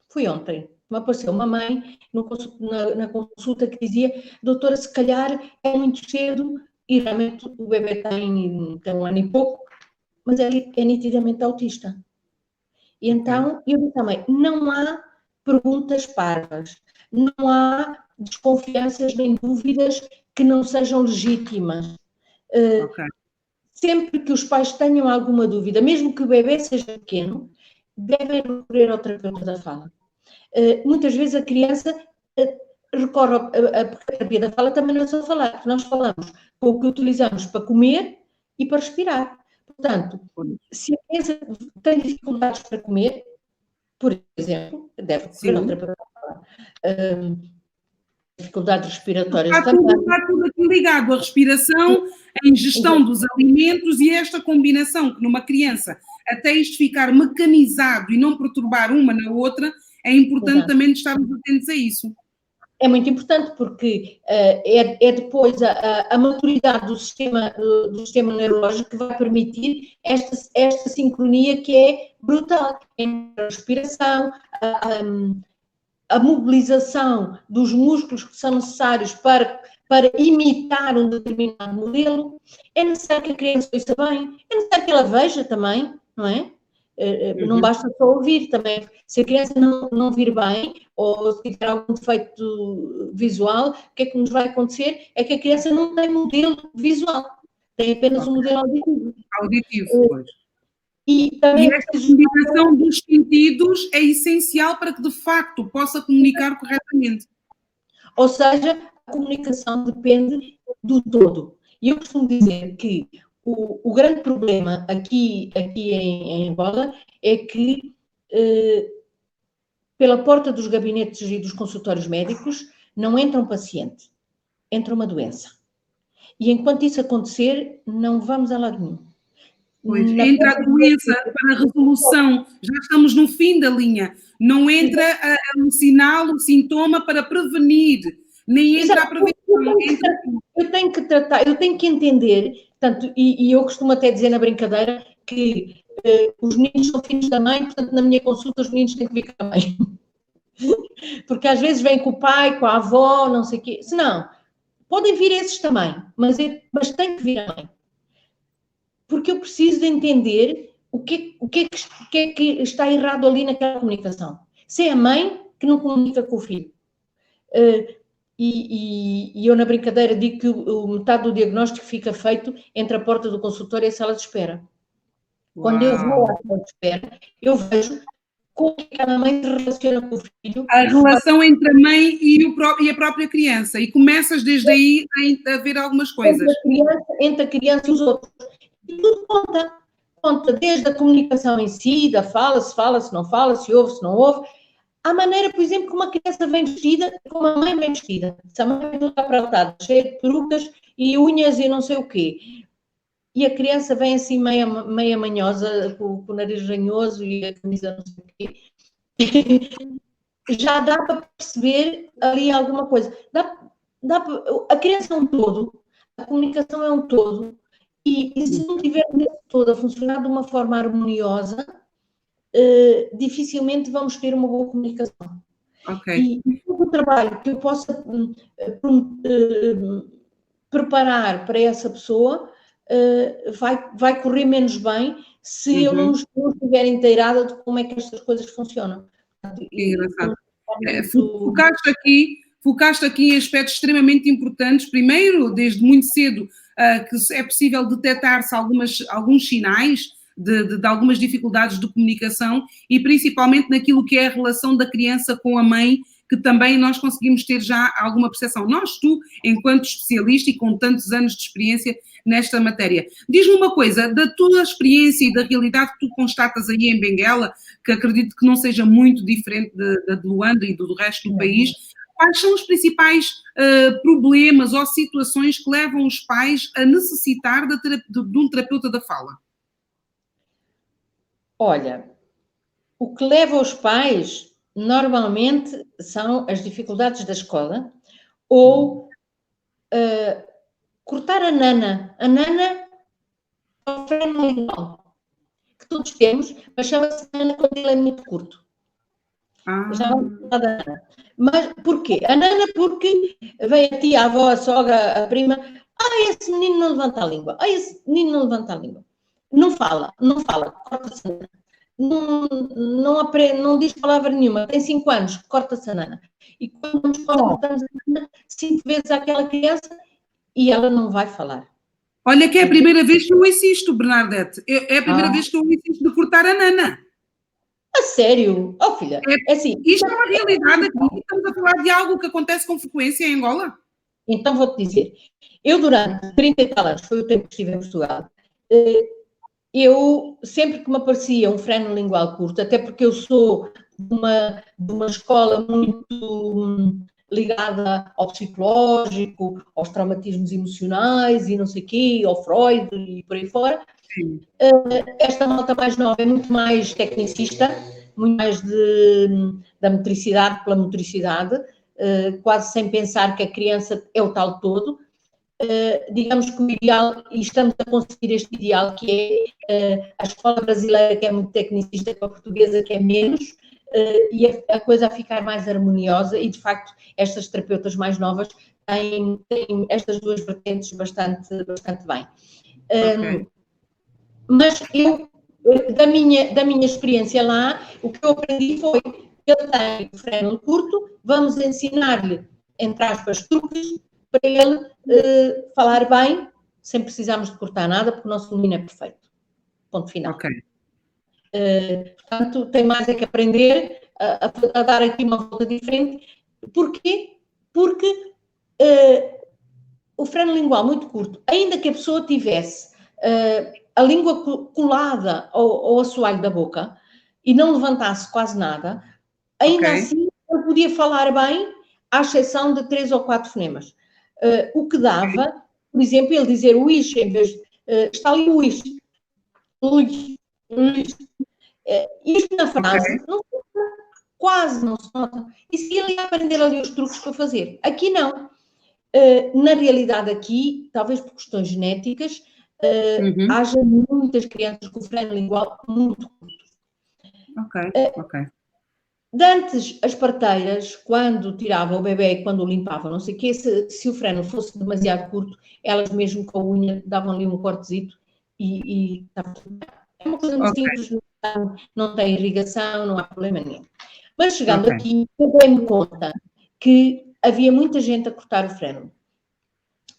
S2: fui ontem, me apareceu uma mãe na consulta que dizia: doutora, se calhar é muito cedo, e realmente o bebê tem 1 ano e pouco, mas ele é nitidamente autista. E então eu digo também, não há perguntas parvas, não há desconfianças nem dúvidas que não sejam legítimas. Sempre que os pais tenham alguma dúvida, mesmo que o bebê seja pequeno, devem recorrer ao terapeuta da fala. Muitas vezes a criança recorre porque a terapia da fala também não é só falar, porque nós falamos com o que utilizamos para comer e para respirar. Portanto, se a criança tem dificuldades para comer, por exemplo, deve recorrer ao terapeuta da fala. Dificuldades respiratórias também.
S1: Está tudo aqui ligado, a respiração, a ingestão dos alimentos e esta combinação que numa criança, até isto ficar mecanizado e não perturbar uma na outra, é importante também estarmos atentos a isso.
S2: É muito importante porque é depois a maturidade do sistema neurológico que vai permitir esta sincronia que é brutal entre a respiração, a mobilização dos músculos que são necessários para imitar um determinado modelo. É necessário que a criança ouça bem, é necessário que ela veja também, não é? Não basta só ouvir também. Se a criança não vir bem, ou se tiver algum defeito visual, o que é que nos vai acontecer? É que a criança não tem modelo visual, tem apenas um modelo auditivo.
S1: Pois.
S2: E
S1: esta comunicação dos sentidos é essencial para que, de facto, possa comunicar corretamente.
S2: Ou seja, a comunicação depende do todo. E eu costumo dizer que o grande problema aqui em Angola é que pela porta dos gabinetes e dos consultórios médicos não entra um paciente, entra uma doença. E enquanto isso acontecer, não vamos a lado nenhum.
S1: Pois, entra a doença para a resolução, já estamos no fim da linha. Não entra um sinal, um sintoma para prevenir, nem entra a prevenção.
S2: Eu tenho que tratar, eu tenho que entender, portanto, e eu costumo até dizer na brincadeira que os meninos são filhos da mãe, portanto, na minha consulta os meninos têm que vir com a mãe. Porque às vezes vêm com o pai, com a avó, não sei o quê. Se não, podem vir esses também, mas tem que vir a mãe. Porque eu preciso de entender o que é que está errado ali naquela comunicação. Se é a mãe que não comunica com o filho. E eu, na brincadeira, digo que metade do diagnóstico fica feito entre a porta do consultório e a sala de espera. Uau. Quando eu vou à sala de espera, eu vejo como é que a mãe se relaciona com o filho.
S1: A relação entre a mãe e a própria criança. E começas desde aí a ver algumas coisas.
S2: Entre a criança e os outros. E tudo conta desde a comunicação em si, da fala, se não fala, se ouve, se não ouve, à maneira, por exemplo, como a criança vem vestida, como a mãe vem vestida. Se a mãe vem toda apertada, cheia de perucas e unhas e não sei o quê, e a criança vem assim meia manhosa, com o nariz ranhoso e a camisa não sei o quê, já dá para perceber ali alguma coisa. A criança é um todo, a comunicação é um todo, e se não tiver todo a funcionar de uma forma harmoniosa, dificilmente vamos ter uma boa comunicação.
S1: Okay.
S2: E todo o trabalho que eu possa preparar para essa pessoa vai correr menos bem se eu não estiver inteirada de como é que estas coisas funcionam.
S1: Que engraçado. Focaste aqui em aspectos extremamente importantes. Primeiro, desde muito cedo, que é possível detectar-se alguns sinais de algumas dificuldades de comunicação e principalmente naquilo que é a relação da criança com a mãe, que também nós conseguimos ter já alguma percepção. Nós, tu, enquanto especialista e com tantos anos de experiência nesta matéria. Diz-me uma coisa, da tua experiência e da realidade que tu constatas aí em Benguela, que acredito que não seja muito diferente da de Luanda e do resto do país, quais são os principais problemas ou situações que levam os pais a necessitar de um terapeuta da fala?
S2: Olha, o que leva os pais, normalmente, são as dificuldades da escola ou cortar a nana. A nana é um freno lingual que todos temos, mas chama-se nana quando ele é muito curto. Já vamos falar da nana. Mas porquê? A nana porque vem a tia, a avó, a sogra, a prima. Esse menino não levanta a língua. Esse menino não levanta a língua. Não fala, corta-se a nana. Não aprende, não diz palavra nenhuma. Tem 5 anos, corta-se a nana. E quando vamos cortamos a nana 5 vezes àquela criança e ela não vai falar.
S1: Olha que é a primeira vez que eu insisto, Bernadette. É a primeira vez que eu insisto de cortar a nana.
S2: A sério? Oh, filha, é assim.
S1: Isto é uma realidade aqui. Estamos a falar de algo que acontece com frequência em Angola.
S2: Então vou-te dizer. Eu, durante 30 e tal anos, foi o tempo que estive em Portugal, eu, sempre que me aparecia um freno lingual curto, até porque eu sou de uma escola muito ligada ao psicológico, aos traumatismos emocionais e não sei o quê, ao Freud e por aí fora. Esta malta mais nova é muito mais tecnicista, muito mais da motricidade pela motricidade, quase sem pensar que a criança é o tal todo. Digamos que o ideal, e estamos a conseguir este ideal, que é a escola brasileira, que é muito tecnicista, com a portuguesa, que é menos, e a coisa a ficar mais harmoniosa, e de facto estas terapeutas mais novas têm estas duas vertentes bastante bem. Okay. Mas eu, da minha experiência lá, o que eu aprendi foi que ele tem o freno curto, vamos ensinar-lhe, entre aspas, truques, para ele falar bem, sem precisarmos de cortar nada, porque o nosso menino é perfeito. Ponto final.
S1: Ok.
S2: Portanto, tem mais é que aprender a dar aqui uma volta diferente. Porquê? Porque o freno lingual muito curto, ainda que a pessoa tivesse a língua colada ao assoalho da boca e não levantasse quase nada, ainda assim ele podia falar bem, à exceção de 3 ou 4 fonemas. O que dava, por exemplo, ele dizer o is, em vez de está ali o is. Isto na frase quase não se nota. E se ele ia aprender ali os truques para fazer? Aqui não. Na realidade aqui, talvez por questões genéticas, haja muitas crianças com freno lingual muito curto.
S1: Ok.
S2: De antes, as parteiras, quando tiravam o bebê, quando o limpavam, não sei o quê, se o freno fosse demasiado curto, elas mesmo com a unha davam-lhe um cortezito e estava tudo bem. É uma coisa muito simples, não tem irrigação, não há problema nenhum. Mas chegando aqui, eu dei-me conta que havia muita gente a cortar o freno.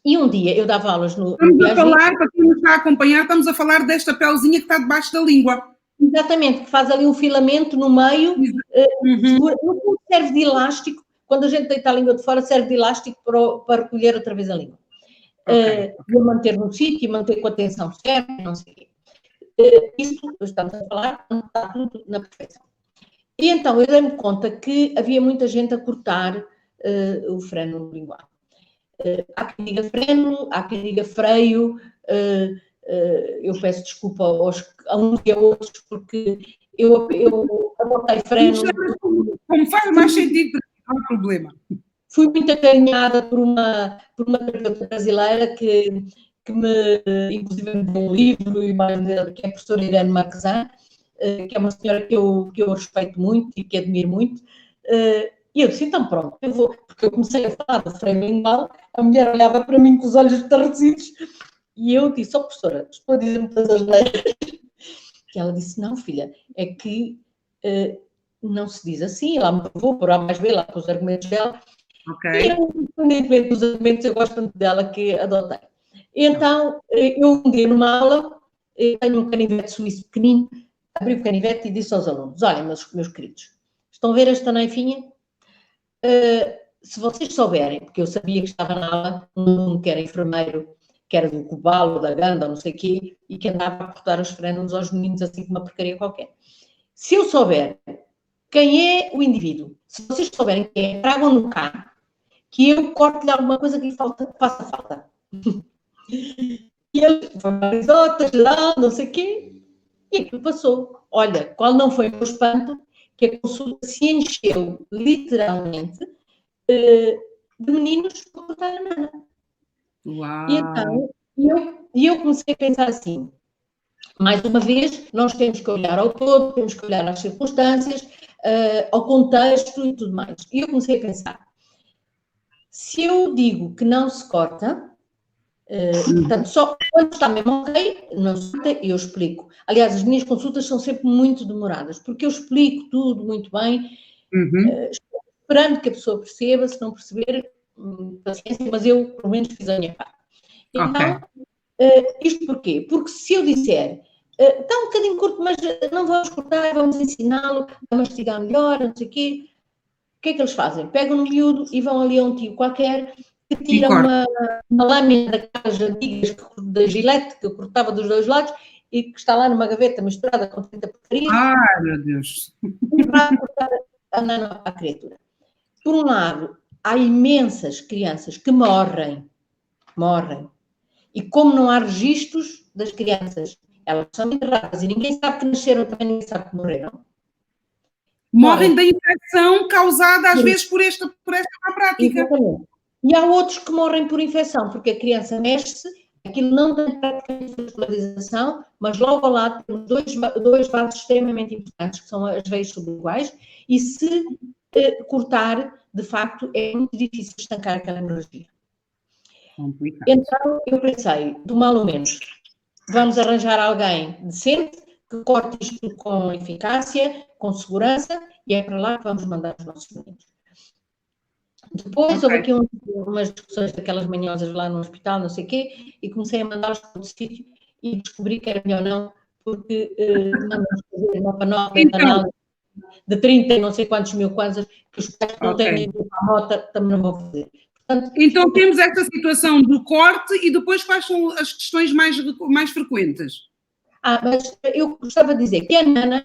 S2: E um dia eu dava aulas no...
S1: Estamos a falar, para quem nos está a acompanhar, estamos a falar desta pelzinha que está debaixo da língua.
S2: Exatamente, que faz ali um filamento no meio, no fundo serve de elástico, quando a gente deita a língua de fora, serve de elástico para recolher outra vez a língua. E manter no sítio, manter com a tensão certa, não sei o quê. Isso estamos a falar, não está tudo na perfeição. E então eu dei-me conta que havia muita gente a cortar o freno lingual. Há quem diga freno, há quem diga freio, eu peço desculpa a uns e a outros, porque eu adotei freno.
S1: Como faz mais sentido, não há problema.
S2: Fui muito acarinhada por uma terapeuta brasileira que me, inclusive, me deu um livro, e mais dele, que é a professora Irene Marquesan, que é uma senhora que eu respeito muito e que admiro muito. E eu disse, então pronto, eu vou, porque eu comecei a falar do freio lingual, a mulher olhava para mim com os olhos estarrecidos, e eu disse, professora, estou a dizer muitas asneiras. E ela disse, não, filha, é que não se diz assim, ela me provou por A mais B, lá com os argumentos dela. E eu, independentemente dos argumentos, eu gosto tanto dela que adotei. Então, eu um dia numa aula, tenho um canivete suíço pequenino, abri o canivete e disse aos alunos, olhem, meus queridos, estão a ver esta naifinha? se vocês souberem, porque eu sabia que estava na aula um aluno que era enfermeiro, que era do Cobalo, da Ganda, não sei o quê, e que andava a cortar os frenóns aos meninos assim com uma porcaria qualquer. Se eu souber quem é o indivíduo, se vocês souberem quem é, tragam no cá, que eu corto-lhe alguma coisa que lhe faça falta. E ele foi uma risota, lá, não sei o quê, e aquilo passou. Olha, qual não foi o meu espanto, que a consulta se encheu, literalmente, de meninos para cortar a nana.
S1: Uau.
S2: E então, eu comecei a pensar assim, mais uma vez, nós temos que olhar ao todo, temos que olhar às circunstâncias, ao contexto e tudo mais. E eu comecei a pensar, se eu digo que não se corta, portanto, só quando está mesmo ok, não se corta, eu explico. Aliás, as minhas consultas são sempre muito demoradas, porque eu explico tudo muito bem, esperando que a pessoa perceba, se não perceber, paciência, mas eu, pelo menos, fiz a minha parte. Então, isto porquê? Porque se eu disser, está um bocadinho curto, mas não vamos cortar, vamos ensiná-lo a mastigar melhor, não sei o quê, o que é que eles fazem? Pegam no miúdo e vão ali a um tio qualquer que tira uma lâmina daquelas antigas da Gillette, que eu cortava dos dois lados, e que está lá numa gaveta misturada com 30 porcarias.
S1: Ai, meu Deus!
S2: E vai cortar a nana à criatura. Por um lado, há imensas crianças que morrem. E como não há registros das crianças, elas são enterradas e ninguém sabe que nasceram, também ninguém sabe que morreram.
S1: Morrem da infecção causada às vezes por esta má prática.
S2: Exatamente. E há outros que morrem por infecção, porque a criança mexe-se, aquilo não tem praticamente vascularização, mas logo ao lado temos dois vasos extremamente importantes, que são as veias sublinguais, e se cortar, de facto, é muito difícil estancar aquela hemorragia.
S1: Complicado.
S2: Então, eu pensei, do mal ou menos, vamos arranjar alguém decente, que corte isto com eficácia, com segurança, e é para lá que vamos mandar os nossos meninos. Depois houve aqui umas discussões daquelas manhosas lá no hospital, não sei o quê, e comecei a mandá-los para outro sítio e descobri que era melhor não, porque mandamos fazer uma panóplia de análise de 30 e não sei quantos mil kwanzas, que os pais não têm nem para a nota, também não vão fazer. Portanto,
S1: então temos esta situação do corte e depois quais são as questões mais frequentes?
S2: Mas eu gostava de dizer que a nana,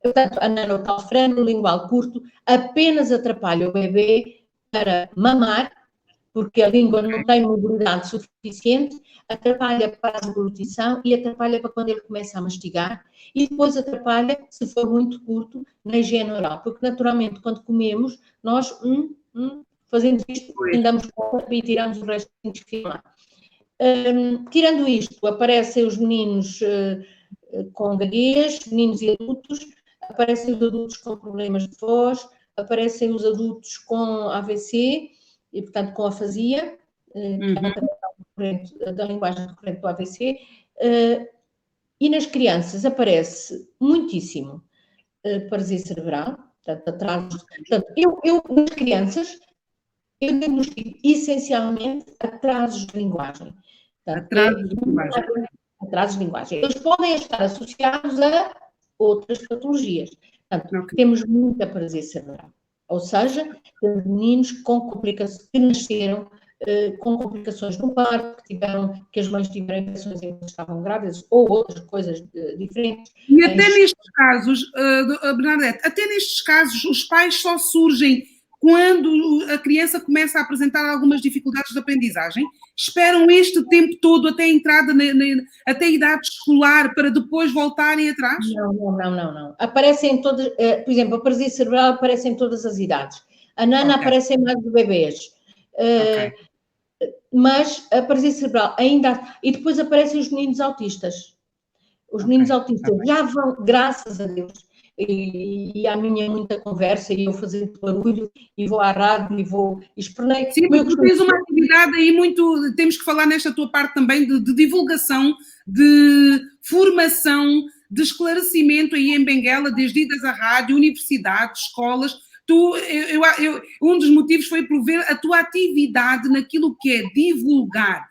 S2: portanto, a nana, o tal freno lingual curto, apenas atrapalha o bebê para mamar, porque a língua não tem mobilidade suficiente, atrapalha para a deglutição e atrapalha para quando ele começa a mastigar, e depois atrapalha, se for muito curto, na higiene oral, porque naturalmente quando comemos, nós fazemos isto, andamos com e tiramos o resto que fica lá. Tirando isto, aparecem os meninos com gaguez, meninos e adultos, aparecem os adultos com problemas de voz, aparecem os adultos com AVC, e portanto com afasia, que é da linguagem recorrente do AVC, e nas crianças aparece muitíssimo paralisia cerebral, portanto atrasos. Portanto, eu nas crianças, eu diagnostico essencialmente atrasos de linguagem. Portanto, atrasos de linguagem. Eles podem estar associados a outras patologias. Portanto, temos muita paralisia cerebral. Ou seja, temos meninos com complicações, que nasceram com complicações no parto, que as mães tiveram infecções enquanto estavam grávidas, ou outras coisas diferentes.
S1: E até nestes casos, Bernadette, até nestes casos, os pais só surgem quando a criança começa a apresentar algumas dificuldades de aprendizagem? Esperam este tempo todo até a entrada, até a idade escolar, para depois voltarem atrás?
S2: Não. Aparecem em todas, por exemplo, a paralisia cerebral aparece em todas as idades. A nana aparece em mais de bebês. Mas a paralisia cerebral ainda... E depois aparecem os meninos autistas. Os meninos autistas já vão, graças a Deus, e à minha muita conversa, e eu fazendo barulho, e vou à rádio, e vou... Espernei.
S1: Sim, porque tu tens uma atividade aí muito... Temos que falar nesta tua parte também de divulgação, de formação, de esclarecimento aí em Benguela, desde idas à rádio, universidades, escolas... um dos motivos foi por ver a tua atividade naquilo que é divulgar,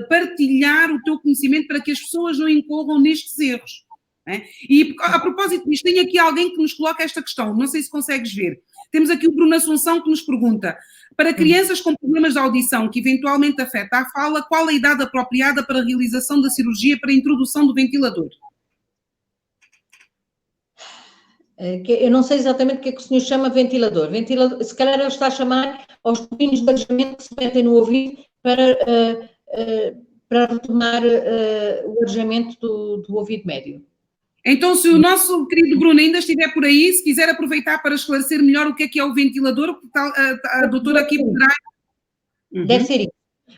S1: partilhar o teu conhecimento para que as pessoas não incorram nestes erros. né? E a propósito disto, tem aqui alguém que nos coloca esta questão, não sei se consegues ver. Temos aqui o Bruno Assunção que nos pergunta, para crianças com problemas de audição que eventualmente afeta a fala, qual a idade apropriada para a realização da cirurgia para a introdução do ventilador?
S2: Eu não sei exatamente o que é que o senhor chama ventilador. Ventilador, se calhar ele está a chamar aos tubinhos de arejamento que se metem no ouvido para retomar o arejamento do ouvido médio.
S1: Então, se o nosso querido Bruno ainda estiver por aí, se quiser aproveitar para esclarecer melhor o que é o ventilador, a doutora aqui poderá...
S2: Deve ser isso.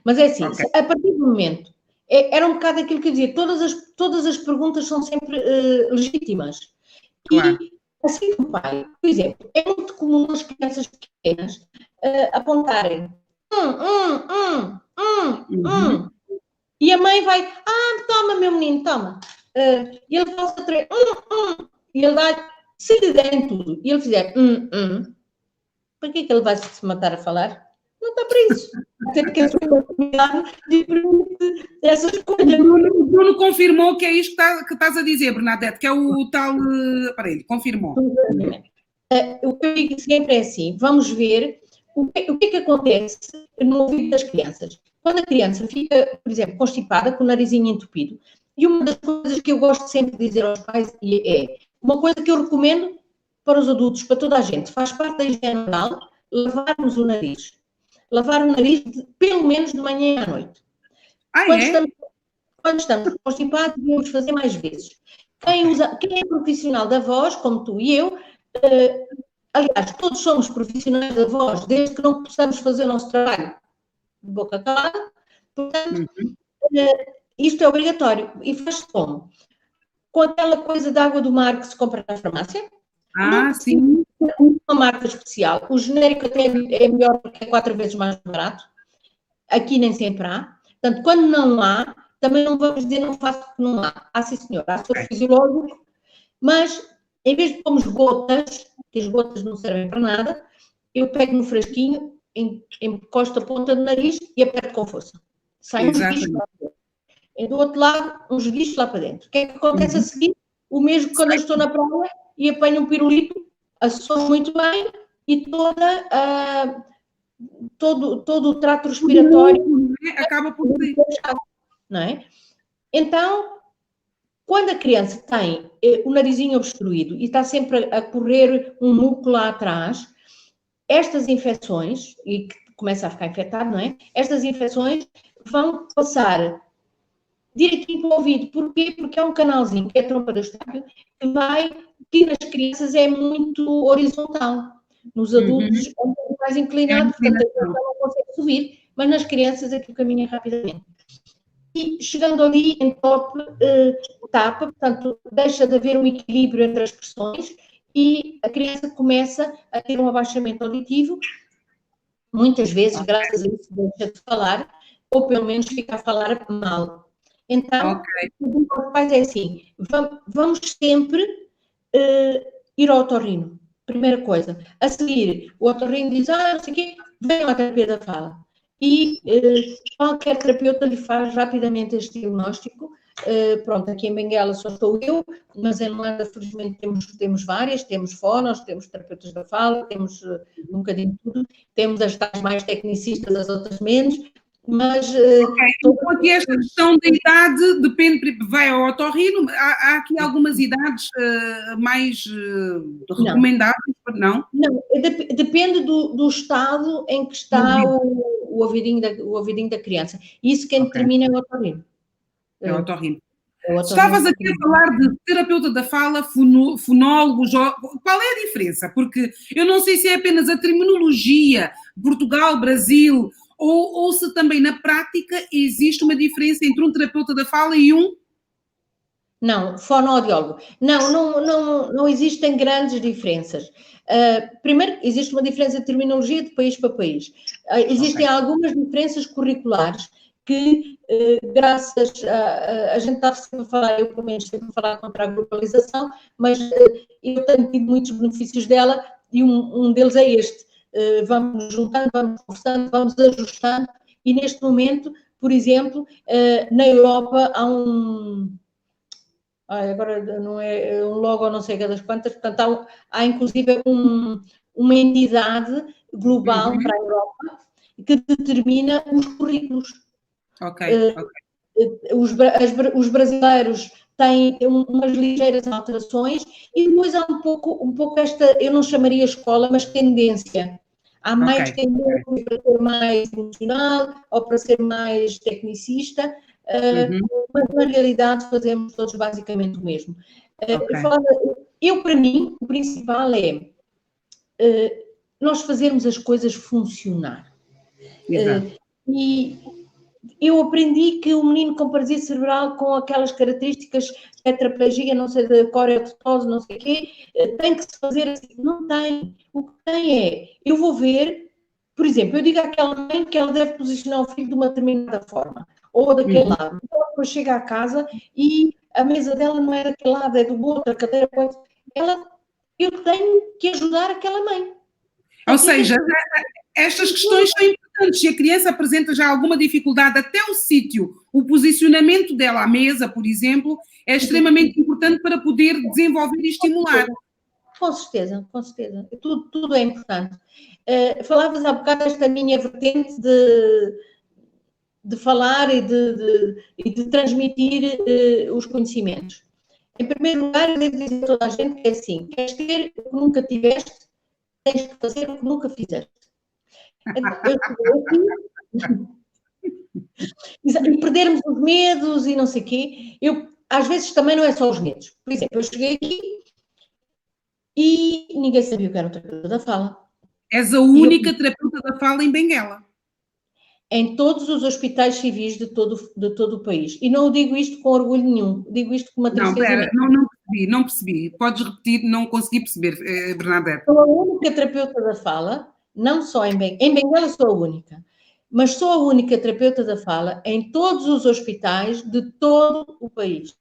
S2: Mas é assim, okay. A partir do momento... Era um bocado aquilo que eu dizia, todas as perguntas são sempre legítimas. Claro. E assim como o pai, por exemplo, é muito comum as crianças pequenas apontarem e a mãe vai, toma meu menino, toma. E ele faz outra vez, e ele dá, se lhe derem tudo, e ele fizer, para que é que ele vai se matar a falar? Não está para isso. Tem que ter uma oportunidade de permitir essa escolha.
S1: O Bruno confirmou que é isto que estás a dizer, Bernadette, que é o tal aparelho, confirmou.
S2: O que eu digo sempre é assim, vamos ver o que é que acontece no ouvido das crianças. Quando a criança fica, por exemplo, constipada, com o narizinho entupido, e uma das coisas que eu gosto sempre de dizer aos pais é, uma coisa que eu recomendo para os adultos, para toda a gente, faz parte da higiene oral, lavarmos o nariz. Lavar o nariz pelo menos de manhã e à noite. Quando estamos constipados, devemos fazer mais vezes. Quem é profissional da voz, como tu e eu, aliás, todos somos profissionais da voz, desde que não possamos fazer o nosso trabalho de boca calada, portanto, isto é obrigatório. E faz-se como? Com aquela coisa de água do mar que se compra na farmácia.
S1: Sim.
S2: Uma marca especial. O genérico até é melhor porque é 4 vezes mais barato. Aqui nem sempre há. Portanto, quando não há, também não vamos dizer não faço porque não há. Sim senhor, há soro fisiológico, mas em vez de pomos gotas, que as gotas não servem para nada, eu pego no frasquinho, encosto a ponta do nariz e aperto com força. Sai uns guichos lá para dentro. E do outro lado, uns guichos lá para dentro. O que é que acontece a seguir? O mesmo que quando eu estou na praia e apanho um pirulito, assomo muito bem e todo o trato respiratório
S1: acaba por sair.
S2: Não é? Então, quando a criança tem o narizinho obstruído e está sempre a correr um muco lá atrás, estas infecções, e que começa a ficar infectado, não é? Estas infecções vão passar direitinho para o ouvido. Porquê? Porque é um canalzinho, que é a trompa do Eustáquio, que nas crianças é muito horizontal. Nos adultos é um pouco mais inclinado, portanto a criança não consegue subir, mas nas crianças aquilo caminha rapidamente. E chegando ali, entope, tapa, portanto deixa de haver um equilíbrio entre as pressões e a criança começa a ter um abaixamento auditivo, muitas vezes, graças a isso, deixa de falar, ou pelo menos fica a falar mal. Então, o que faz é assim, vamos sempre ir ao otorrino, primeira coisa. A seguir, o otorrino diz, não sei o quê, venham à terapia da fala. E qualquer terapeuta lhe faz rapidamente este diagnóstico. Pronto, aqui em Benguela só estou eu, mas em Luanda, felizmente, temos várias, temos fonos, temos terapeutas da fala, temos um bocadinho de tudo, temos as tais mais tecnicistas, as outras menos, mas...
S1: Então aqui esta questão da idade depende, vai ao otorrino, há aqui algumas idades mais recomendáveis, não?
S2: Não, depende do estado em que está o ouvidinho da criança. Isso quem determina é o otorrino.
S1: É o otorrino. Estavas aqui a falar de terapeuta da fala, fonólogo, qual é a diferença? Porque eu não sei se é apenas a terminologia, Portugal, Brasil, ou se também na prática existe uma diferença entre um terapeuta da fala e um...
S2: Não, fonoaudiólogo. Não existem grandes diferenças. Primeiro, existe uma diferença de terminologia de país para país. Existem algumas diferenças curriculares que, graças a gente está sempre a falar, eu pelo menos sempre a falar contra a globalização, mas eu tenho tido muitos benefícios dela e um deles é este. Vamos nos juntando, vamos conversando, vamos ajustando e neste momento, por exemplo, na Europa há agora não é um logo, não sei das quantas, portanto há inclusive uma entidade global para a Europa que determina os currículos. Os brasileiros têm umas ligeiras alterações e depois há um pouco esta, eu não chamaria escola, mas tendência. Há mais tendência para ser mais emocional ou para ser mais tecnicista, mas na realidade fazemos todos basicamente o mesmo. Para mim, o principal é nós fazermos as coisas funcionar. E eu aprendi que o menino com paralisia cerebral, com aquelas características, tetraplegia, não sei, de coreotose, não sei o quê, tem que se fazer assim. Não tem. O que tem é, eu vou ver, por exemplo, eu digo àquela mãe que ela deve posicionar o filho de uma determinada forma, ou daquele lado. Então, ela depois chega à casa e a mesa dela não é daquele lado, é do outro, a cadeira... Eu tenho que ajudar aquela mãe.
S1: Ou seja, estas questões são importantes. Se a criança apresenta já alguma dificuldade até o sítio, o posicionamento dela à mesa, por exemplo, é extremamente importante para poder desenvolver e estimular.
S2: Com certeza, com certeza. Tudo é importante. Falavas há bocado desta minha vertente de falar e de transmitir os conhecimentos. Em primeiro lugar, eu devo dizer a toda a gente que é assim: queres ter o que nunca tiveste, tens que fazer o que nunca fizeste. E perdermos os medos e não sei o quê. Às vezes também não é só os medos. Por exemplo, eu cheguei aqui e ninguém sabia o que era o terapeuta da fala.
S1: És a única terapeuta da fala em Benguela.
S2: Em todos os hospitais civis de todo o país. E não digo isto com orgulho nenhum, digo isto com uma tristeza.
S1: Não percebi. Podes repetir, não consegui perceber, Bernadette.
S2: Sou a única terapeuta da fala, não só em Benguela sou a única, mas sou a única terapeuta da fala em todos os hospitais de todo o país.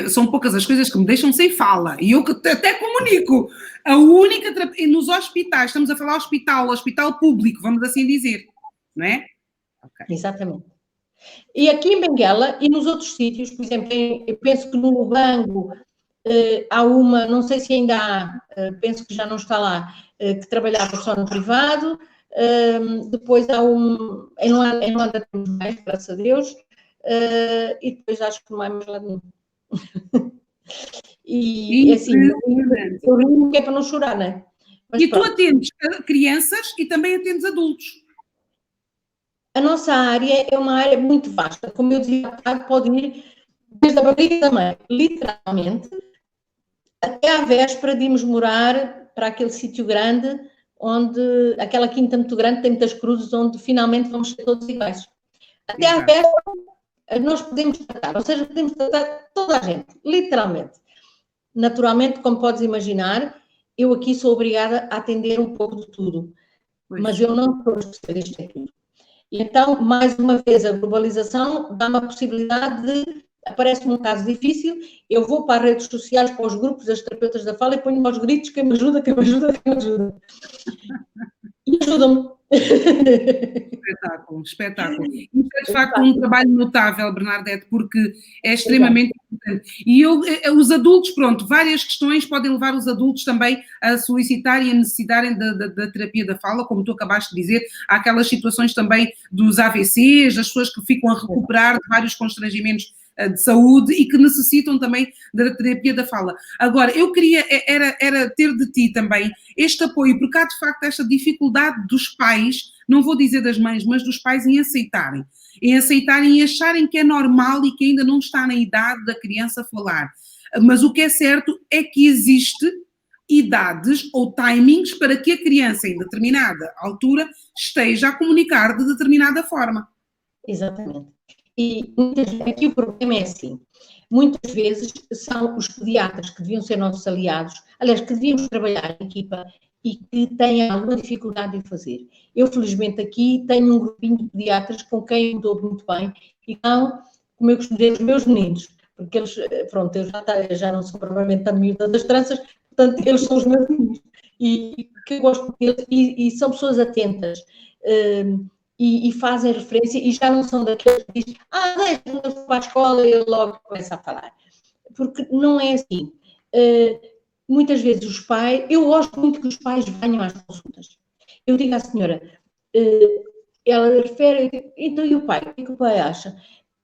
S1: São poucas as coisas que me deixam sem fala, e eu até comunico. A única nos hospitais, estamos a falar hospital público, vamos assim dizer, não é?
S2: Exatamente. E aqui em Benguela e nos outros sítios, por exemplo, eu penso que no Lubango há uma, não sei se ainda há, penso que já não está lá, que trabalhava só no privado, depois há em Luanda temos mais, graças a Deus, e depois acho que não há mais lá nenhum. E assim, eu rio que é para não chorar, não é?
S1: Mas e pronto. Tu atendes crianças e também atendes adultos?
S2: A nossa área é uma área muito vasta, como eu dizia, pode ir desde a barriga da mãe, literalmente, até à véspera de irmos morar para aquele sítio grande, onde aquela quinta muito grande tem muitas cruzes, onde finalmente vamos ser todos iguais. Até à véspera nós podemos tratar, ou seja, podemos tratar toda a gente, literalmente. Naturalmente, como podes imaginar, eu aqui sou obrigada a atender um pouco de tudo, mas eu não sou especialista em tudo. E então, mais uma vez, a globalização dá-me a possibilidade de, aparece-me um caso difícil, eu vou para as redes sociais, para os grupos das terapeutas da fala e ponho aos gritos: quem me ajuda, quem me ajuda, quem me ajuda. E ajudam-me.
S1: Espetáculo. Isso é de facto um trabalho notável, Bernadette, porque é extremamente importante. E os adultos, pronto, várias questões podem levar os adultos também a solicitarem e a necessitarem da terapia da fala, como tu acabaste de dizer. Há aquelas situações também dos AVCs, das pessoas que ficam a recuperar de vários constrangimentos de saúde e que necessitam também da terapia da fala. Agora, eu queria era ter de ti também este apoio, porque há de facto esta dificuldade dos pais, não vou dizer das mães, mas dos pais em aceitarem e acharem que é normal e que ainda não está na idade da criança falar. Mas o que é certo é que existe idades ou timings para que a criança em determinada altura esteja a comunicar de determinada forma.
S2: Exatamente. E aqui o problema é assim, muitas vezes são os pediatras que deviam ser nossos aliados, aliás, que devíamos trabalhar em equipa e que têm alguma dificuldade em fazer. Eu, felizmente, aqui tenho um grupinho de pediatras com quem eu me dou muito bem e não, como eu costumo dizer, os meus meninos, porque eles, pronto, eu já não sou provavelmente a miúda das tranças, portanto, eles são os meus meninos e que eu gosto deles e são pessoas atentas. e fazem referência e já não são daqueles que dizem, deixa-me para a escola e ele logo começa a falar. Porque não é assim. Muitas vezes os pais, eu gosto muito que os pais venham às consultas. Eu digo à senhora, ela refere, então e o pai? O que é que o pai acha?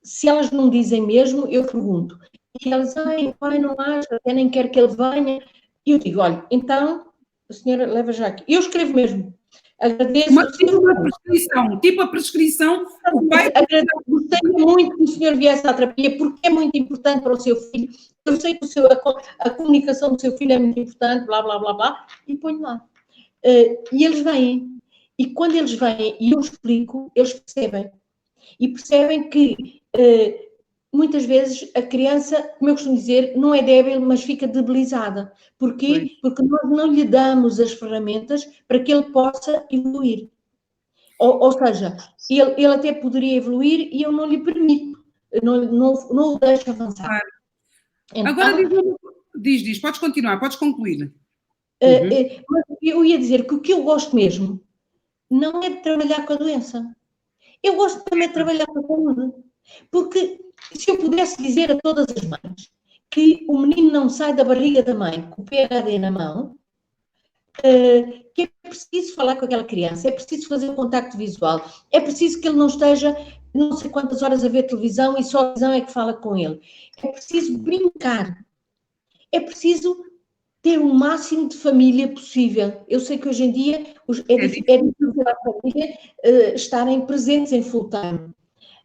S2: Se elas não dizem mesmo, eu pergunto. E elas, o pai não acha, até nem quer que ele venha. E eu digo, olha, então, a senhora leva já aqui. Eu escrevo mesmo. Agradeço.
S1: Tipo a prescrição, o pai...
S2: Gostaria muito que o senhor viesse à terapia, porque é muito importante para o seu filho. Eu sei que a comunicação do seu filho é muito importante, blá, blá, blá, blá, e ponho lá. E eles vêm. E quando eles vêm e eu explico, eles percebem. E percebem que muitas vezes a criança, como eu costumo dizer, não é débil, mas fica debilizada. Porquê? Porque nós não lhe damos as ferramentas para que ele possa evoluir. Ou seja, ele até poderia evoluir e eu não lhe permito, não o deixo avançar.
S1: Claro. Então, agora diz, podes continuar, podes concluir.
S2: Mas eu ia dizer que o que eu gosto mesmo não é de trabalhar com a doença. Eu gosto também de trabalhar com a saúde. Porque se eu pudesse dizer a todas as mães que o menino não sai da barriga da mãe com o PhD na mão, que é preciso falar com aquela criança, é preciso fazer contacto visual, é preciso que ele não esteja não sei quantas horas a ver televisão e só a televisão é que fala com ele. É preciso brincar. É preciso ter o máximo de família possível. Eu sei que hoje em dia é difícil para a família estarem presentes em full time,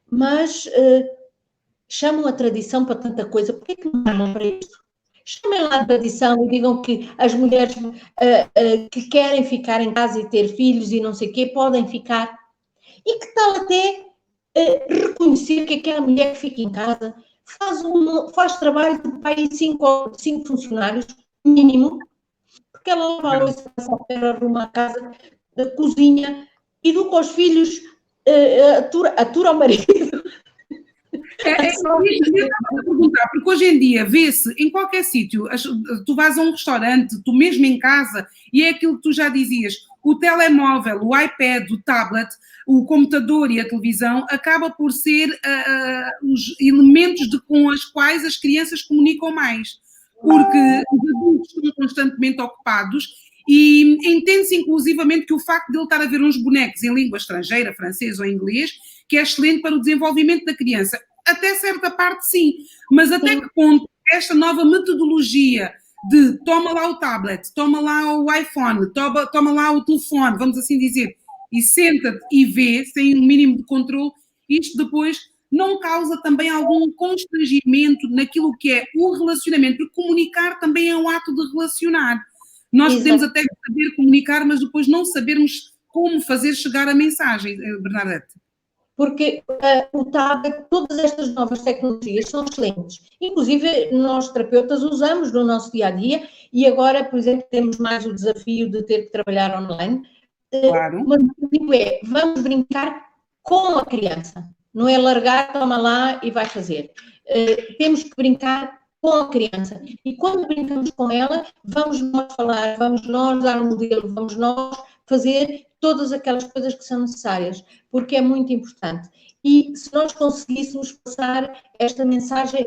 S2: mas chamam a tradição para tanta coisa. Por que é que não chamam para isto? Chamem lá a tradição e digam que as mulheres que querem ficar em casa e ter filhos e não sei o quê, podem ficar. E que tal até reconhecer que aquela mulher que fica em casa faz trabalho de pai e 5 funcionários, mínimo, porque ela lava a louça, arruma a casa, cozinha, educa os filhos, atura o marido.
S1: Perguntar, porque hoje em dia vê-se em qualquer sítio, tu vais a um restaurante, tu mesmo em casa, e é aquilo que tu já dizias, o telemóvel, o iPad, o tablet, o computador e a televisão acaba por ser os elementos com os quais as crianças comunicam mais, porque os adultos estão constantemente ocupados e entende-se inclusivamente que o facto de ele estar a ver uns bonecos em língua estrangeira, francês ou inglês, que é excelente para o desenvolvimento da criança. Até certa parte, sim. Mas até que ponto esta nova metodologia de toma lá o tablet, toma lá o iPhone, toma lá o telefone, vamos assim dizer, e senta-te e vê, sem um mínimo de controle, isto depois não causa também algum constrangimento naquilo que é o relacionamento, porque comunicar também é um ato de relacionar. Nós podemos até saber comunicar, mas depois não sabermos como fazer chegar a mensagem, Bernadette.
S2: Porque o tablet, todas estas novas tecnologias são excelentes. Inclusive, nós terapeutas usamos no nosso dia-a-dia e agora, por exemplo, temos mais o desafio de ter que trabalhar online.
S1: Claro.
S2: Mas o que digo é, vamos brincar com a criança. Não é largar, toma lá e vai fazer. Temos que brincar com a criança. E quando brincamos com ela, vamos nós falar, vamos nós dar um modelo, vamos nós fazer todas aquelas coisas que são necessárias, porque é muito importante. E se nós conseguíssemos passar esta mensagem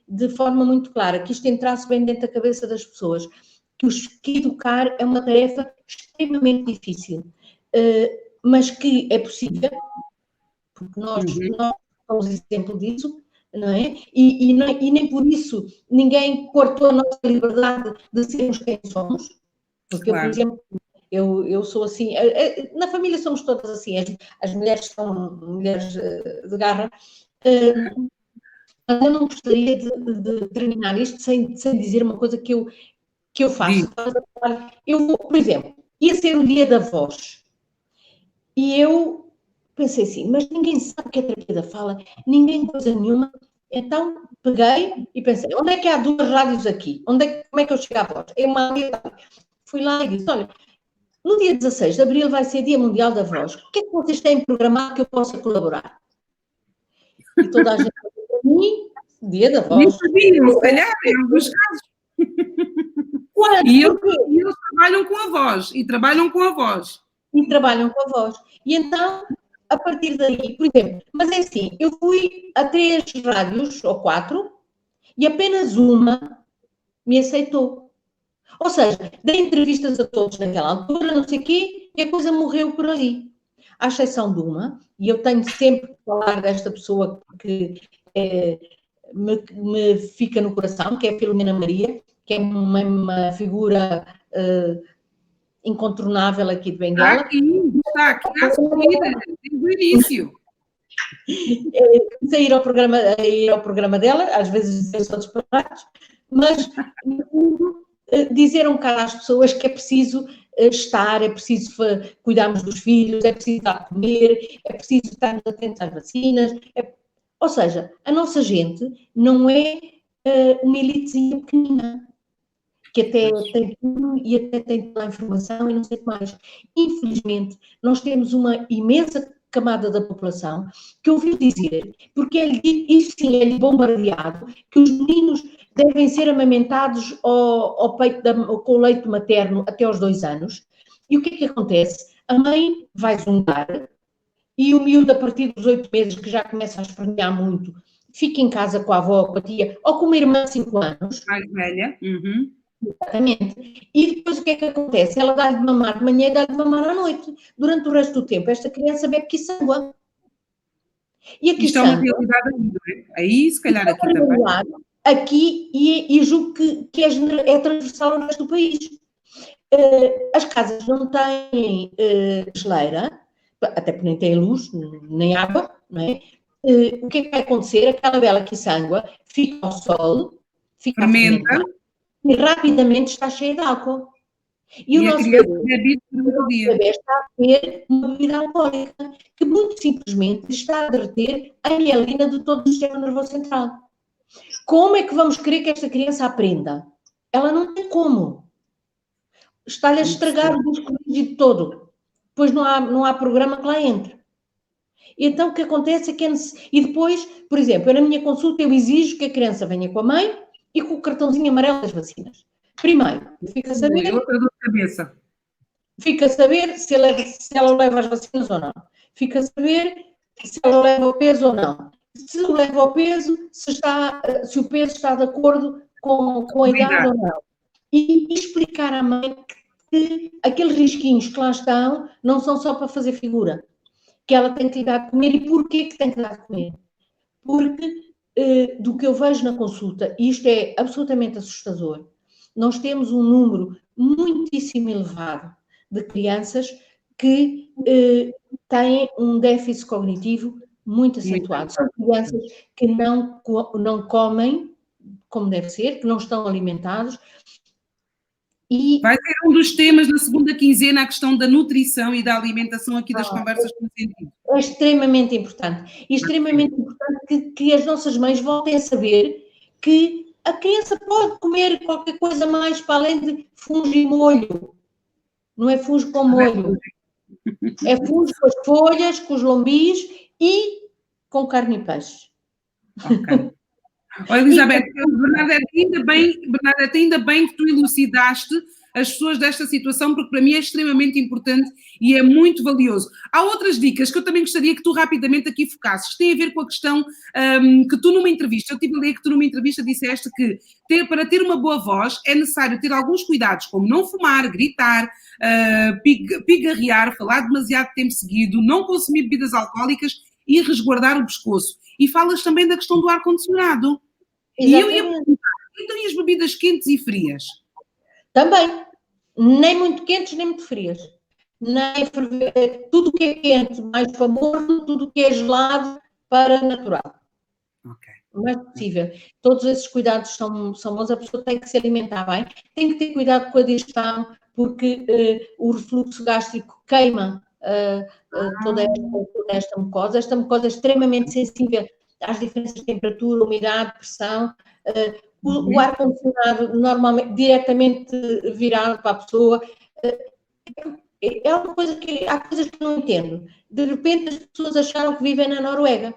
S2: de forma muito clara, que isto entrasse bem dentro da cabeça das pessoas, que educar é uma tarefa extremamente difícil, mas que é possível, porque nós somos exemplo disso, não é? E nem por isso ninguém cortou a nossa liberdade de sermos quem somos, porque eu, por exemplo, eu sou assim, na família somos todas assim, as mulheres são mulheres de garra, mas eu não gostaria de terminar isto sem dizer uma coisa que eu faço. Eu vou, por exemplo, ia ser o dia da voz, e eu pensei assim, mas ninguém sabe o que é terapia da fala, ninguém coisa nenhuma, então peguei e pensei, onde é que há 2 rádios aqui? Como é que eu chego à voz? Fui lá e disse, olha, no dia 16 de abril vai ser Dia Mundial da Voz. O que é que vocês têm programado que eu possa colaborar? E toda a gente falou para mim, Dia da Voz.
S1: Nem sabiam, se calhar, em alguns casos. E eles trabalham com a voz, e trabalham com a voz.
S2: E então, a partir daí, por exemplo, mas é assim, eu fui a 3 rádios, ou 4, e apenas uma me aceitou. Ou seja, dei entrevistas a todos naquela altura, não sei o quê, e a coisa morreu por ali. À exceção de uma, e eu tenho sempre que falar desta pessoa que me fica no coração, que é a Filomena Maria, que é uma figura incontornável aqui de Benguela.
S1: Está aqui à subida, desde o início.
S2: Comecei a ir ao programa dela, às vezes dizer só disparados, mas dizer um bocado às pessoas que é preciso estar, é preciso cuidarmos dos filhos, é preciso dar a comer, é preciso estarmos atentos às vacinas. Ou seja, a nossa gente não é uma elitezinha pequenina, que até tem tudo e até tem toda a informação e não sei o que mais. Infelizmente, nós temos uma imensa camada da população que ouviu dizer, porque isso sim é bombardeado, que os meninos devem ser amamentados ao peito com o leite materno até aos 2 anos. E o que é que acontece? A mãe vai zungar e o miúdo, a partir dos 8 meses, que já começa a espernear muito, fica em casa com a avó, com a tia, ou com uma irmã de 5 anos.
S1: Mais velha. Uhum.
S2: Exatamente. E depois o que é que acontece? Ela dá-lhe de mamar de manhã e dá-lhe de mamar à noite. Durante o resto do tempo, esta criança bebe quiçanga. E a
S1: Isto é uma realidade aí, não é? Aí, se calhar, aqui também.
S2: Aqui, e julgo que é transversal ao resto do país. As casas não têm geleira, até porque nem têm luz, nem água, não é? O que é que vai acontecer? Aquela bela quiçanga fica ao sol, fica fermenta, e rapidamente está cheia de álcool. E o nosso bebê está a ter uma bebida alcoólica que muito simplesmente está a derreter a mielina de todo o sistema nervoso central. Como é que vamos querer que esta criança aprenda? Ela não tem como. Está-lhe a estragar o músculo rígido todo. Depois não há programa que lá entre. Então o que acontece é que e depois, por exemplo, na minha consulta eu exijo que a criança venha com a mãe e com o cartãozinho amarelo das vacinas. Primeiro, fica a saber... Fica a saber se ela leva as vacinas ou não. Fica a saber se ela leva o peso ou não. Se leva o peso, se o peso está de acordo com a idade ou não. E explicar à mãe que aqueles risquinhos que lá estão não são só para fazer figura. Que ela tem que lhe dar de comer. E porquê que tem que dar de comer? Porque do que eu vejo na consulta, e isto é absolutamente assustador, nós temos um número muitíssimo elevado de crianças que têm um déficit cognitivo muito acentuado. São crianças que não comem como deve ser, que não estão alimentados. E
S1: vai ser um dos temas na segunda quinzena, a questão da nutrição e da alimentação aqui das conversas com sentido.
S2: É extremamente importante. E extremamente importante que as nossas mães voltem a saber que a criança pode comer qualquer coisa mais para além de fungo e molho. Não é fungo com molho. É fungo com as folhas, com os lombis e com carne e peixe.
S1: Ok. Olha, Elizabeth, Bernadette, ainda bem que tu elucidaste as pessoas desta situação, porque para mim é extremamente importante e é muito valioso. Há outras dicas que eu também gostaria que tu rapidamente aqui focasses, que têm a ver com a questão que tu numa entrevista, eu tive a ler que tu numa entrevista disseste que para ter uma boa voz é necessário ter alguns cuidados, como não fumar, gritar, pigarrear, falar demasiado tempo seguido, não consumir bebidas alcoólicas e resguardar o pescoço. E falas também da questão do ar-condicionado. E eu ia perguntar, então e as bebidas quentes e frias?
S2: Também. Nem muito quentes, nem muito frias. Tudo que é quente, mais para morno, tudo que é gelado, para natural.
S1: Ok.
S2: O mais possível. Todos esses cuidados são bons. A pessoa tem que se alimentar bem. Tem que ter cuidado com a digestão, porque o refluxo gástrico queima toda esta mucosa. Esta mucosa é extremamente sensível às diferenças de temperatura, umidade, pressão. O ar-condicionado normalmente diretamente virado para a pessoa. É uma coisa há coisas que eu não entendo. De repente as pessoas acharam que vivem na Noruega.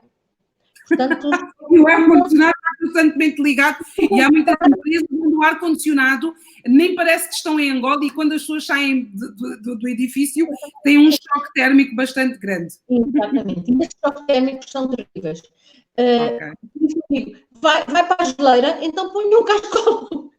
S2: Portanto,
S1: e o ar-condicionado está constantemente ligado e há muitas empresas onde o ar-condicionado nem parece que estão em Angola e quando as pessoas saem do edifício tem um choque térmico bastante grande.
S2: Exatamente. E esses choques térmicos são terríveis.
S1: Okay.
S2: Vai para a geleira, então põe um cascolo.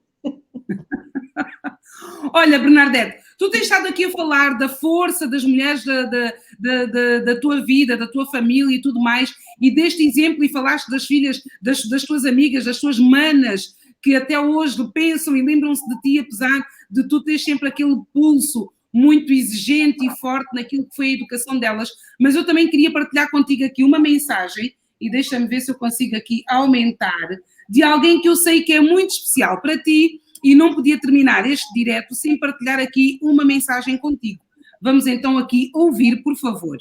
S1: Olha, Bernadette, tu tens estado aqui a falar da força das mulheres da tua vida, da tua família e tudo mais, e deste exemplo, e falaste das filhas, das tuas amigas, das tuas manas, que até hoje pensam e lembram-se de ti, apesar de tu teres sempre aquele pulso muito exigente e forte naquilo que foi a educação delas. Mas eu também queria partilhar contigo aqui uma mensagem, e deixa-me ver se eu consigo aqui aumentar, de alguém que eu sei que é muito especial para ti, e não podia terminar este direto sem partilhar aqui uma mensagem contigo. Vamos então aqui ouvir, por favor.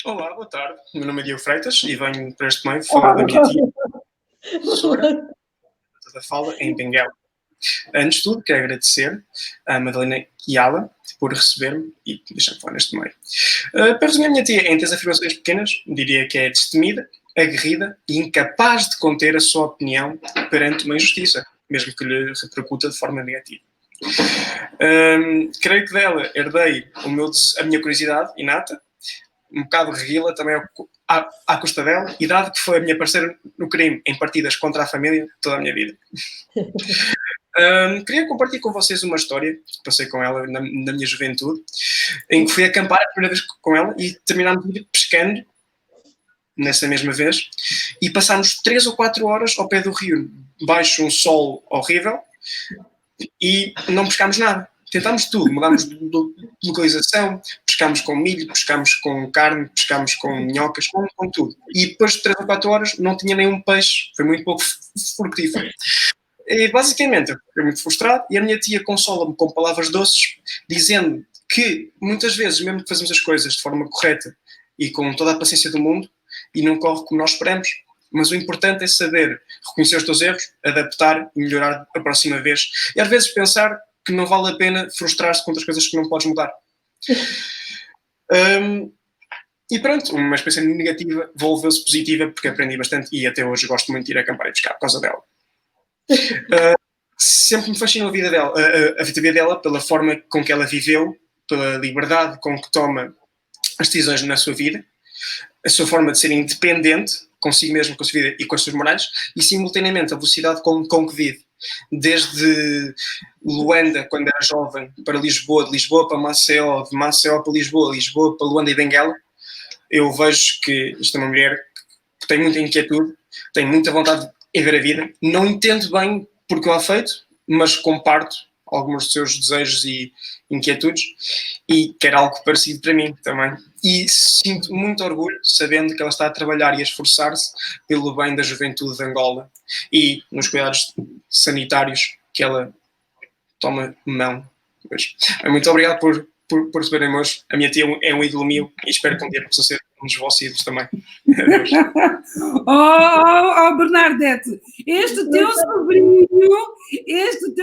S3: Olá, boa tarde. Meu nome é Diogo Freitas e venho para este meio falar da minha tia, professora, da fala em Benguela. Antes de tudo, quero agradecer à Madalena Kiala por receber-me e deixar-me falar neste meio. Para resumir, a minha tia, entre as afirmações pequenas, diria que é destemida, aguerrida e incapaz de conter a sua opinião perante uma injustiça, mesmo que lhe repercuta de forma negativa. Creio que dela herdei a minha curiosidade inata, um bocado reguila também à custa dela, e dado que foi a minha parceira no crime em partidas contra a família toda a minha vida. Queria compartilhar com vocês uma história que passei com ela na minha juventude, em que fui acampar a primeira vez com ela e terminámos pescando nessa mesma vez, e passámos 3 ou 4 horas ao pé do rio, baixo um sol horrível, e não pescámos nada. Tentámos tudo, mudámos de localização, pescámos com milho, pescámos com carne, pescámos com minhocas, com tudo. E depois de 3 ou 4 horas não tinha nenhum peixe, foi muito pouco frutífero. E basicamente eu fiquei muito frustrado e a minha tia consola-me com palavras doces, dizendo que muitas vezes, mesmo que fazemos as coisas de forma correta e com toda a paciência do mundo, e não corre como nós esperamos, mas o importante é saber reconhecer os teus erros, adaptar e melhorar a próxima vez. E às vezes pensar que não vale a pena frustrar-se com outras coisas que não podes mudar. E pronto, uma experiência negativa volveu-se positiva porque aprendi bastante e até hoje gosto muito de ir acampar e pescar por causa dela. Sempre me fascinou a vida dela pela forma com que ela viveu, pela liberdade com que toma as decisões na sua vida, a sua forma de ser independente consigo mesmo, com a sua vida e com as suas morais, e simultaneamente a velocidade com que vive. Desde Luanda, quando era jovem, para Lisboa, de Lisboa para Maceió, de Maceió para Lisboa, Lisboa para Luanda e Benguela, eu vejo que isto é uma mulher que tem muita inquietude, tem muita vontade de ver a vida. Não entendo bem porque o há feito, mas comparto alguns dos seus desejos e inquietudes e quer algo parecido para mim também. E sinto muito orgulho sabendo que ela está a trabalhar e a esforçar-se pelo bem da juventude de Angola e nos cuidados sanitários que ela toma mão. Muito obrigado por receberem hoje. A minha tia é um ídolo meu e espero que um dia possa ser um dos vossos ídolos também. Adeus.
S1: Bernadette, este teu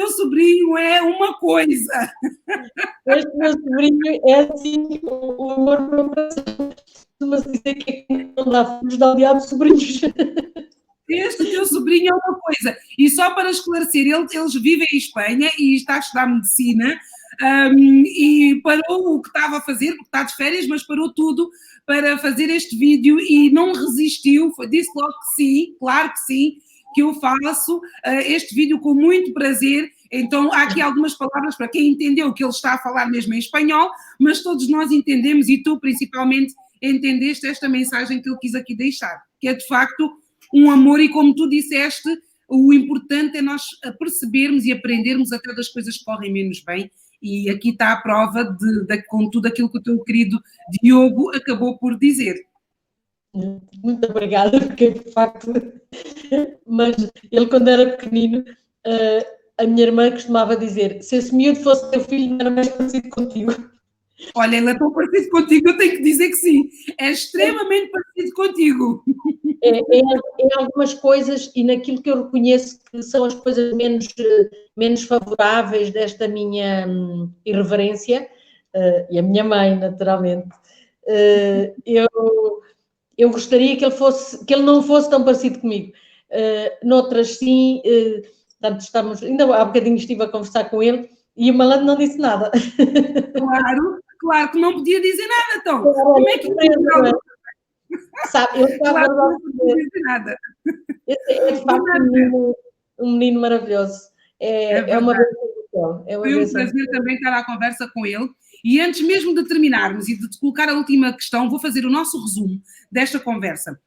S1: sobrinho é uma coisa.
S2: Este meu sobrinho é assim, o amor não costuma dizer que não dá filhos, dá o diabo sobrinhos.
S1: Este teu sobrinho é uma coisa. E só para esclarecer, eles vivem em Espanha e está a estudar medicina. E parou o que estava a fazer, porque está de férias, mas parou tudo para fazer este vídeo e não resistiu, disse logo que sim, claro que sim, que eu faço este vídeo com muito prazer. Então há aqui algumas palavras para quem entendeu que ele está a falar mesmo em espanhol, mas todos nós entendemos e tu principalmente entendeste esta mensagem que eu quis aqui deixar, que é de facto um amor e como tu disseste, o importante é nós percebermos e aprendermos até das coisas que correm menos bem. E aqui está a prova com tudo aquilo que o teu querido Diogo acabou por dizer.
S2: Muito obrigada, porque de facto, mas ele quando era pequenino, a minha irmã costumava dizer, se esse miúdo fosse teu filho, não era mais parecido contigo.
S1: Olha, ele é tão parecido contigo, eu tenho que dizer que sim, é extremamente parecido contigo.
S2: Em algumas coisas e naquilo que eu reconheço que são as coisas menos favoráveis desta minha irreverência, e a minha mãe, naturalmente, eu gostaria que ele não fosse tão parecido comigo. noutras sim, portanto, ainda há bocadinho estive a conversar com ele e o malandro não disse nada.
S1: Claro que não podia dizer nada, então. Como é que
S2: não sabe, eu estava
S1: claro, não podia dizer nada.
S2: É de facto um menino maravilhoso. É uma benção.
S1: Foi um prazer também estar à conversa com ele. E antes mesmo de terminarmos e de te colocar a última questão, vou fazer o nosso resumo desta conversa.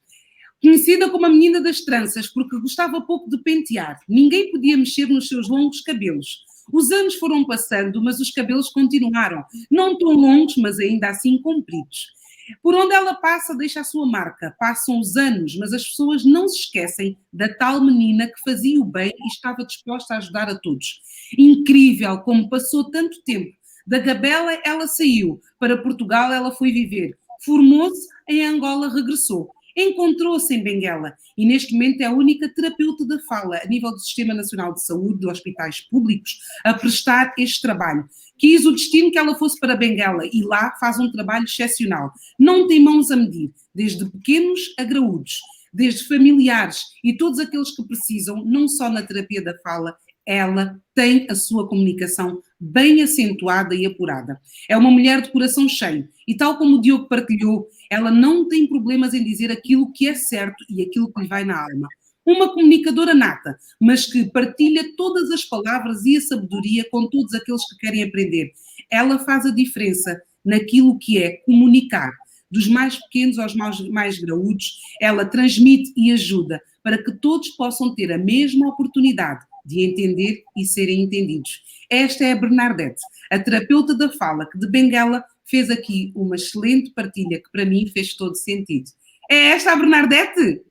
S1: Conhecida como a menina das tranças, porque gostava pouco de pentear. Ninguém podia mexer nos seus longos cabelos. Os anos foram passando, mas os cabelos continuaram. Não tão longos, mas ainda assim compridos. Por onde ela passa, deixa a sua marca. Passam os anos, mas as pessoas não se esquecem da tal menina que fazia o bem e estava disposta a ajudar a todos. Incrível como passou tanto tempo. Da Gabela ela saiu, para Portugal ela foi viver. Formou-se, em Angola regressou. Encontrou-se em Benguela e neste momento é a única terapeuta da fala a nível do Sistema Nacional de Saúde, de hospitais públicos, a prestar este trabalho. Quis o destino que ela fosse para Benguela e lá faz um trabalho excepcional. Não tem mãos a medir, desde pequenos a graúdos, desde familiares e todos aqueles que precisam, não só na terapia da fala, ela tem a sua comunicação bem acentuada e apurada. É uma mulher de coração cheio e tal como o Diogo partilhou, ela não tem problemas em dizer aquilo que é certo e aquilo que lhe vai na alma. Uma comunicadora nata, mas que partilha todas as palavras e a sabedoria com todos aqueles que querem aprender. Ela faz a diferença naquilo que é comunicar. Dos mais pequenos aos mais graúdos, ela transmite e ajuda para que todos possam ter a mesma oportunidade de entender e serem entendidos. Esta é a Bernadette, a terapeuta da fala, que de Benguela fez aqui uma excelente partilha que para mim fez todo sentido. É esta a Bernadette?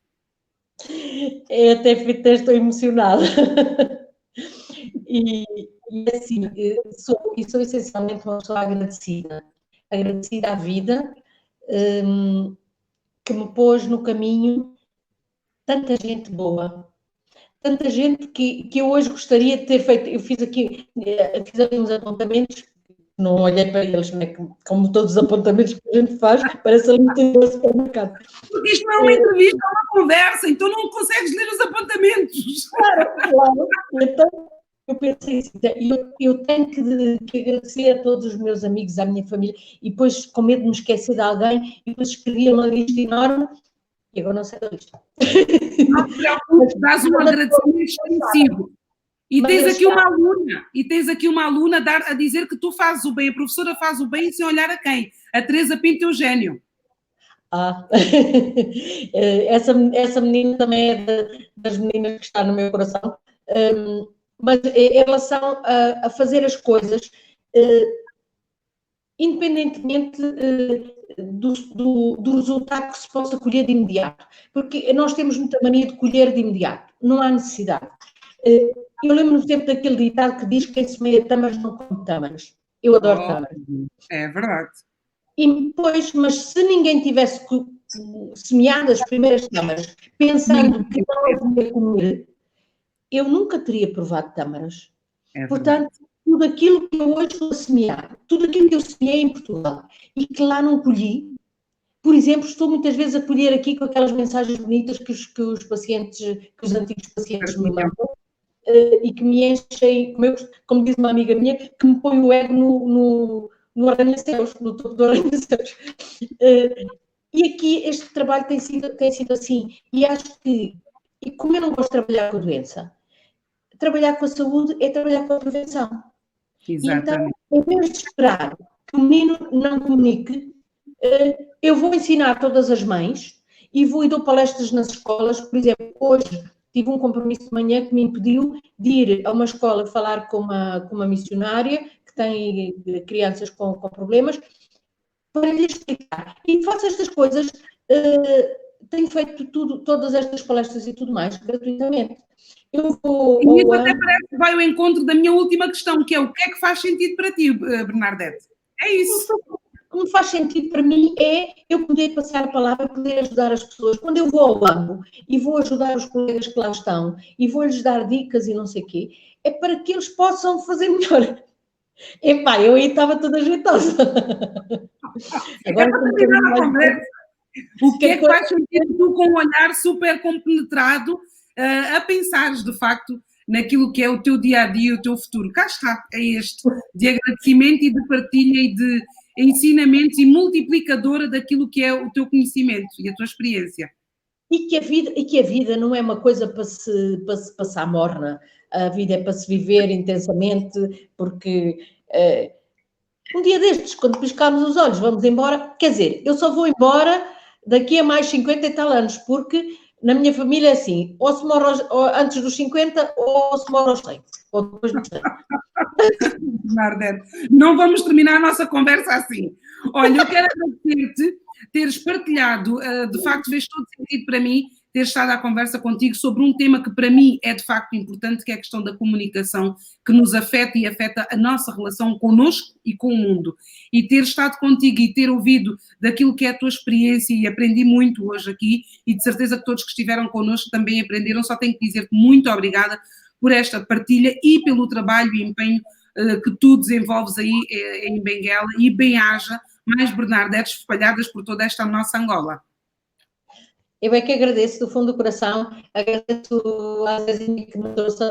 S2: Até estou emocionada. E assim, sou essencialmente uma pessoa agradecida à vida, que me pôs no caminho tanta gente boa, tanta gente que eu hoje gostaria de ter feito. Eu fiz aqui uns apontamentos, não olhei para eles, né, como todos os apontamentos que a gente faz, parece ali muito no supermercado.
S1: Porque isto não é uma entrevista, é uma conversa, então não consegues ler os apontamentos.
S2: Claro. Então, eu pensei assim, eu tenho que agradecer a todos os meus amigos, à minha família, e depois, com medo de me esquecer de alguém, e depois escrevi uma lista enorme, e agora não sei da lista.
S1: Não te preocupes, dás um agradecimento extensivo. E tens aqui uma aluna a dizer que tu fazes o bem, a professora faz o bem sem olhar a quem? A Teresa Pinto Eugênio.
S2: Essa menina também é das meninas que está no meu coração, mas em relação a fazer as coisas, independentemente do resultado que se possa colher de imediato, porque nós temos muita mania de colher de imediato, não há necessidade. Eu lembro-me sempre daquele ditado que diz que quem semeia tâmaras não come tâmaras. Eu adoro tâmaras.
S1: É verdade.
S2: E depois, mas se ninguém tivesse semeado as primeiras tâmaras, pensando que não ia comer, eu nunca teria provado tâmaras. Portanto, tudo aquilo que eu hoje estou a semear, tudo aquilo que eu semeei em Portugal e que lá não colhi, por exemplo, estou muitas vezes a colher aqui com aquelas mensagens bonitas que os pacientes, que os antigos pacientes me mandam, e que me enchem, como diz uma amiga minha, que me põe o ego no arranha-céus, no topo do arranha-céus. E aqui este trabalho tem sido assim, e acho que, e como eu não gosto de trabalhar com a doença, trabalhar com a saúde é trabalhar com a prevenção.
S1: Exatamente.
S2: Então, em vez de esperar que o menino não comunique, eu vou ensinar todas as mães e dou palestras nas escolas. Por exemplo, hoje tive um compromisso de manhã que me impediu de ir a uma escola falar com uma missionária que tem crianças com problemas, para lhe explicar. E faço estas coisas, tenho feito todas estas palestras e tudo mais, gratuitamente.
S1: E isso até parece que vai ao encontro da minha última questão, que é o que é que faz sentido para ti, Bernadette? É isso.
S2: O que me faz sentido para mim é eu poder passar a palavra, poder ajudar as pessoas. Quando eu vou ao banco e vou ajudar os colegas que lá estão e vou-lhes dar dicas e não sei o quê, é para que eles possam fazer melhor. Epá, eu aí estava toda ajeitosa.
S1: Agora o que é que faz sentido tu com um olhar super compenetrado a pensares, de facto, naquilo que é o teu dia-a-dia, o teu futuro. Cá está, é este, de agradecimento e de partilha e de ensinamentos e multiplicadora daquilo que é o teu conhecimento e a tua experiência.
S2: E que a vida não é uma coisa para se passar morna. A vida é para se viver intensamente, porque um dia destes, quando piscarmos os olhos, vamos embora. Quer dizer, eu só vou embora daqui a mais 50 e tal anos, porque na minha família é assim, ou se morre antes dos 50 ou se morre aos 100, ou depois dos 100.
S1: Não vamos terminar a nossa conversa assim. Olha, eu quero agradecer-te teres partilhado, de facto fez todo sentido para mim ter estado à conversa contigo sobre um tema que para mim é de facto importante, que é a questão da comunicação, que nos afeta e afeta a nossa relação connosco e com o mundo. E ter estado contigo e ter ouvido daquilo que é a tua experiência, e aprendi muito hoje aqui, e de certeza que todos que estiveram connosco também aprenderam, só tenho que dizer-te muito obrigada por esta partilha e pelo trabalho e empenho que tu desenvolves aí em Benguela, e bem-haja mais Bernardetes espalhadas por toda esta nossa Angola.
S2: Eu é que agradeço do fundo do coração, agradeço à Zezinha que me trouxe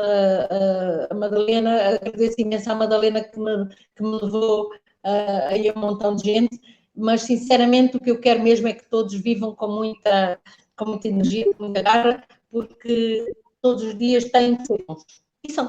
S2: a Madalena, agradeço imenso à Madalena que me levou aí a um montão de gente, mas sinceramente o que eu quero mesmo é que todos vivam com muita energia, com muita garra, porque todos os dias têm que ser bons.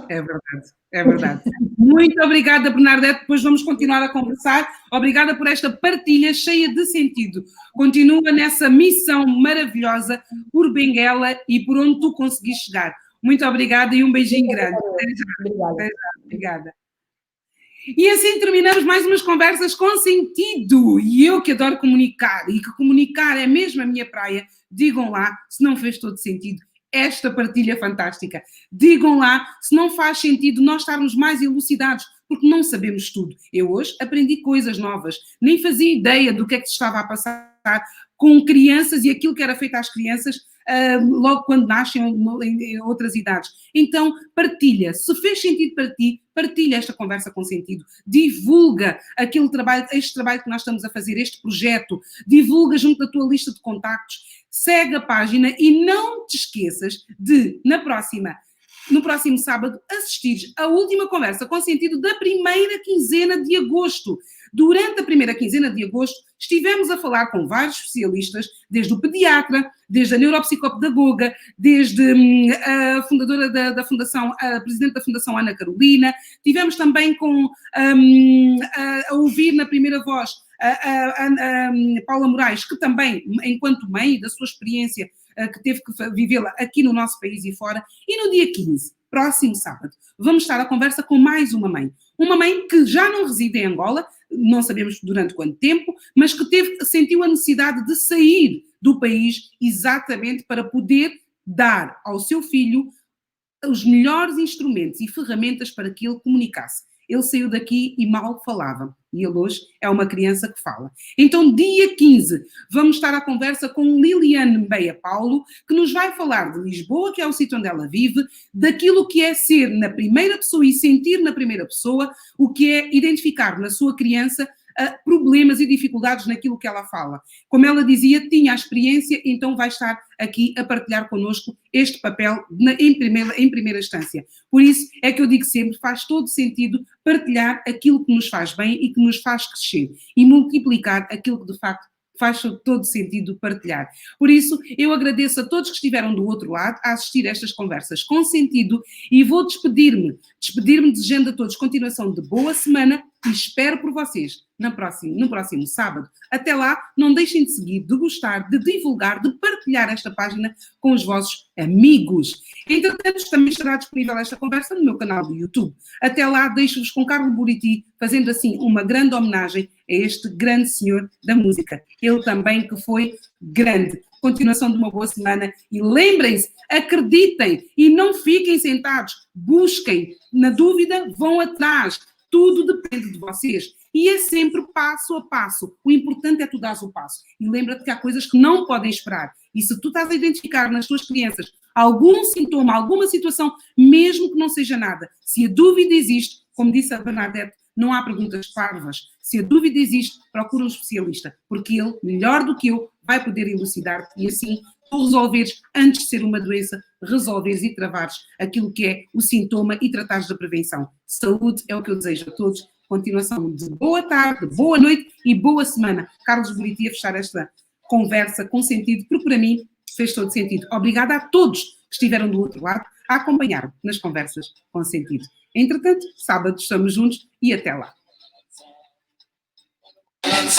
S1: É verdade, é verdade. Muito obrigada, Bernadette. Depois vamos continuar a conversar. Obrigada por esta partilha cheia de sentido. Continua nessa missão maravilhosa por Benguela e por onde tu conseguiste chegar. Muito obrigada e um beijinho grande. Obrigada. E assim terminamos mais umas conversas com sentido. E eu que adoro comunicar, e que comunicar é mesmo a minha praia, digam lá se não fez todo sentido esta partilha fantástica. Digam lá se não faz sentido nós estarmos mais elucidados, porque não sabemos tudo. Eu hoje aprendi coisas novas, nem fazia ideia do que é que se estava a passar com crianças e aquilo que era feito às crianças logo quando nascem em outras idades. Então, partilha. Se fez sentido para ti, partilha esta conversa com sentido. Divulga este trabalho que nós estamos a fazer, este projeto. Divulga junto da tua lista de contactos. Segue a página e não te esqueças de, no próximo sábado, assistires à última conversa com sentido da primeira quinzena de agosto. Durante a primeira quinzena de agosto, estivemos a falar com vários especialistas, desde o pediatra, desde a neuropsicopedagoga, desde a fundadora da Fundação, a presidente da Fundação Ana Carolina. Tivemos também a ouvir na primeira voz a Paula Moraes, que também, enquanto mãe da sua experiência, que teve que vivê-la aqui no nosso país e fora. E no dia 15, próximo sábado, vamos estar à conversa com mais uma mãe. Uma mãe que já não reside em Angola, não sabemos durante quanto tempo, mas que sentiu a necessidade de sair do país exatamente para poder dar ao seu filho os melhores instrumentos e ferramentas para que ele comunicasse. Ele saiu daqui e mal falava. E ele hoje é uma criança que fala. Então, dia 15, vamos estar à conversa com Liliane Beia Paulo, que nos vai falar de Lisboa, que é o sítio onde ela vive, daquilo que é ser na primeira pessoa e sentir na primeira pessoa, o que é identificar na sua criança problemas e dificuldades naquilo que ela fala. Como ela dizia, tinha a experiência, então vai estar aqui a partilhar connosco este papel em primeira instância. Por isso é que eu digo sempre, faz todo sentido partilhar aquilo que nos faz bem e que nos faz crescer e multiplicar aquilo que de facto faz todo sentido partilhar. Por isso, eu agradeço a todos que estiveram do outro lado a assistir a estas conversas com sentido e vou despedir-me desejando a todos continuação de boa semana e espero por vocês no próximo sábado. Até lá, não deixem de seguir, de gostar, de divulgar, de partilhar esta página com os vossos amigos. Entretanto, também estará disponível esta conversa no meu canal do YouTube. Até lá, deixo-vos com Carlo Buriti, fazendo assim uma grande homenagem a este grande senhor da música. Ele também que foi grande. Continuação de uma boa semana e lembrem-se, acreditem e não fiquem sentados, busquem, na dúvida vão atrás, tudo depende de vocês e é sempre passo a passo, o importante é tu dares o passo e lembra-te que há coisas que não podem esperar e se tu estás a identificar nas tuas crianças algum sintoma, alguma situação, mesmo que não seja nada, se a dúvida existe, como disse a Bernadette, não há perguntas parvas. Se a dúvida existe, procura um especialista, porque ele, melhor do que eu, vai poder elucidar-te e assim tu resolveres, antes de ser uma doença, resolveres e travares aquilo que é o sintoma e tratares da prevenção. Saúde é o que eu desejo a todos. Continuação de boa tarde, boa noite e boa semana. Carlos Buriti a fechar esta conversa com sentido, porque para mim fez todo sentido. Obrigada a todos que estiveram do outro lado a acompanhar nas conversas com sentido. Entretanto, sábado estamos juntos e até lá. Mano,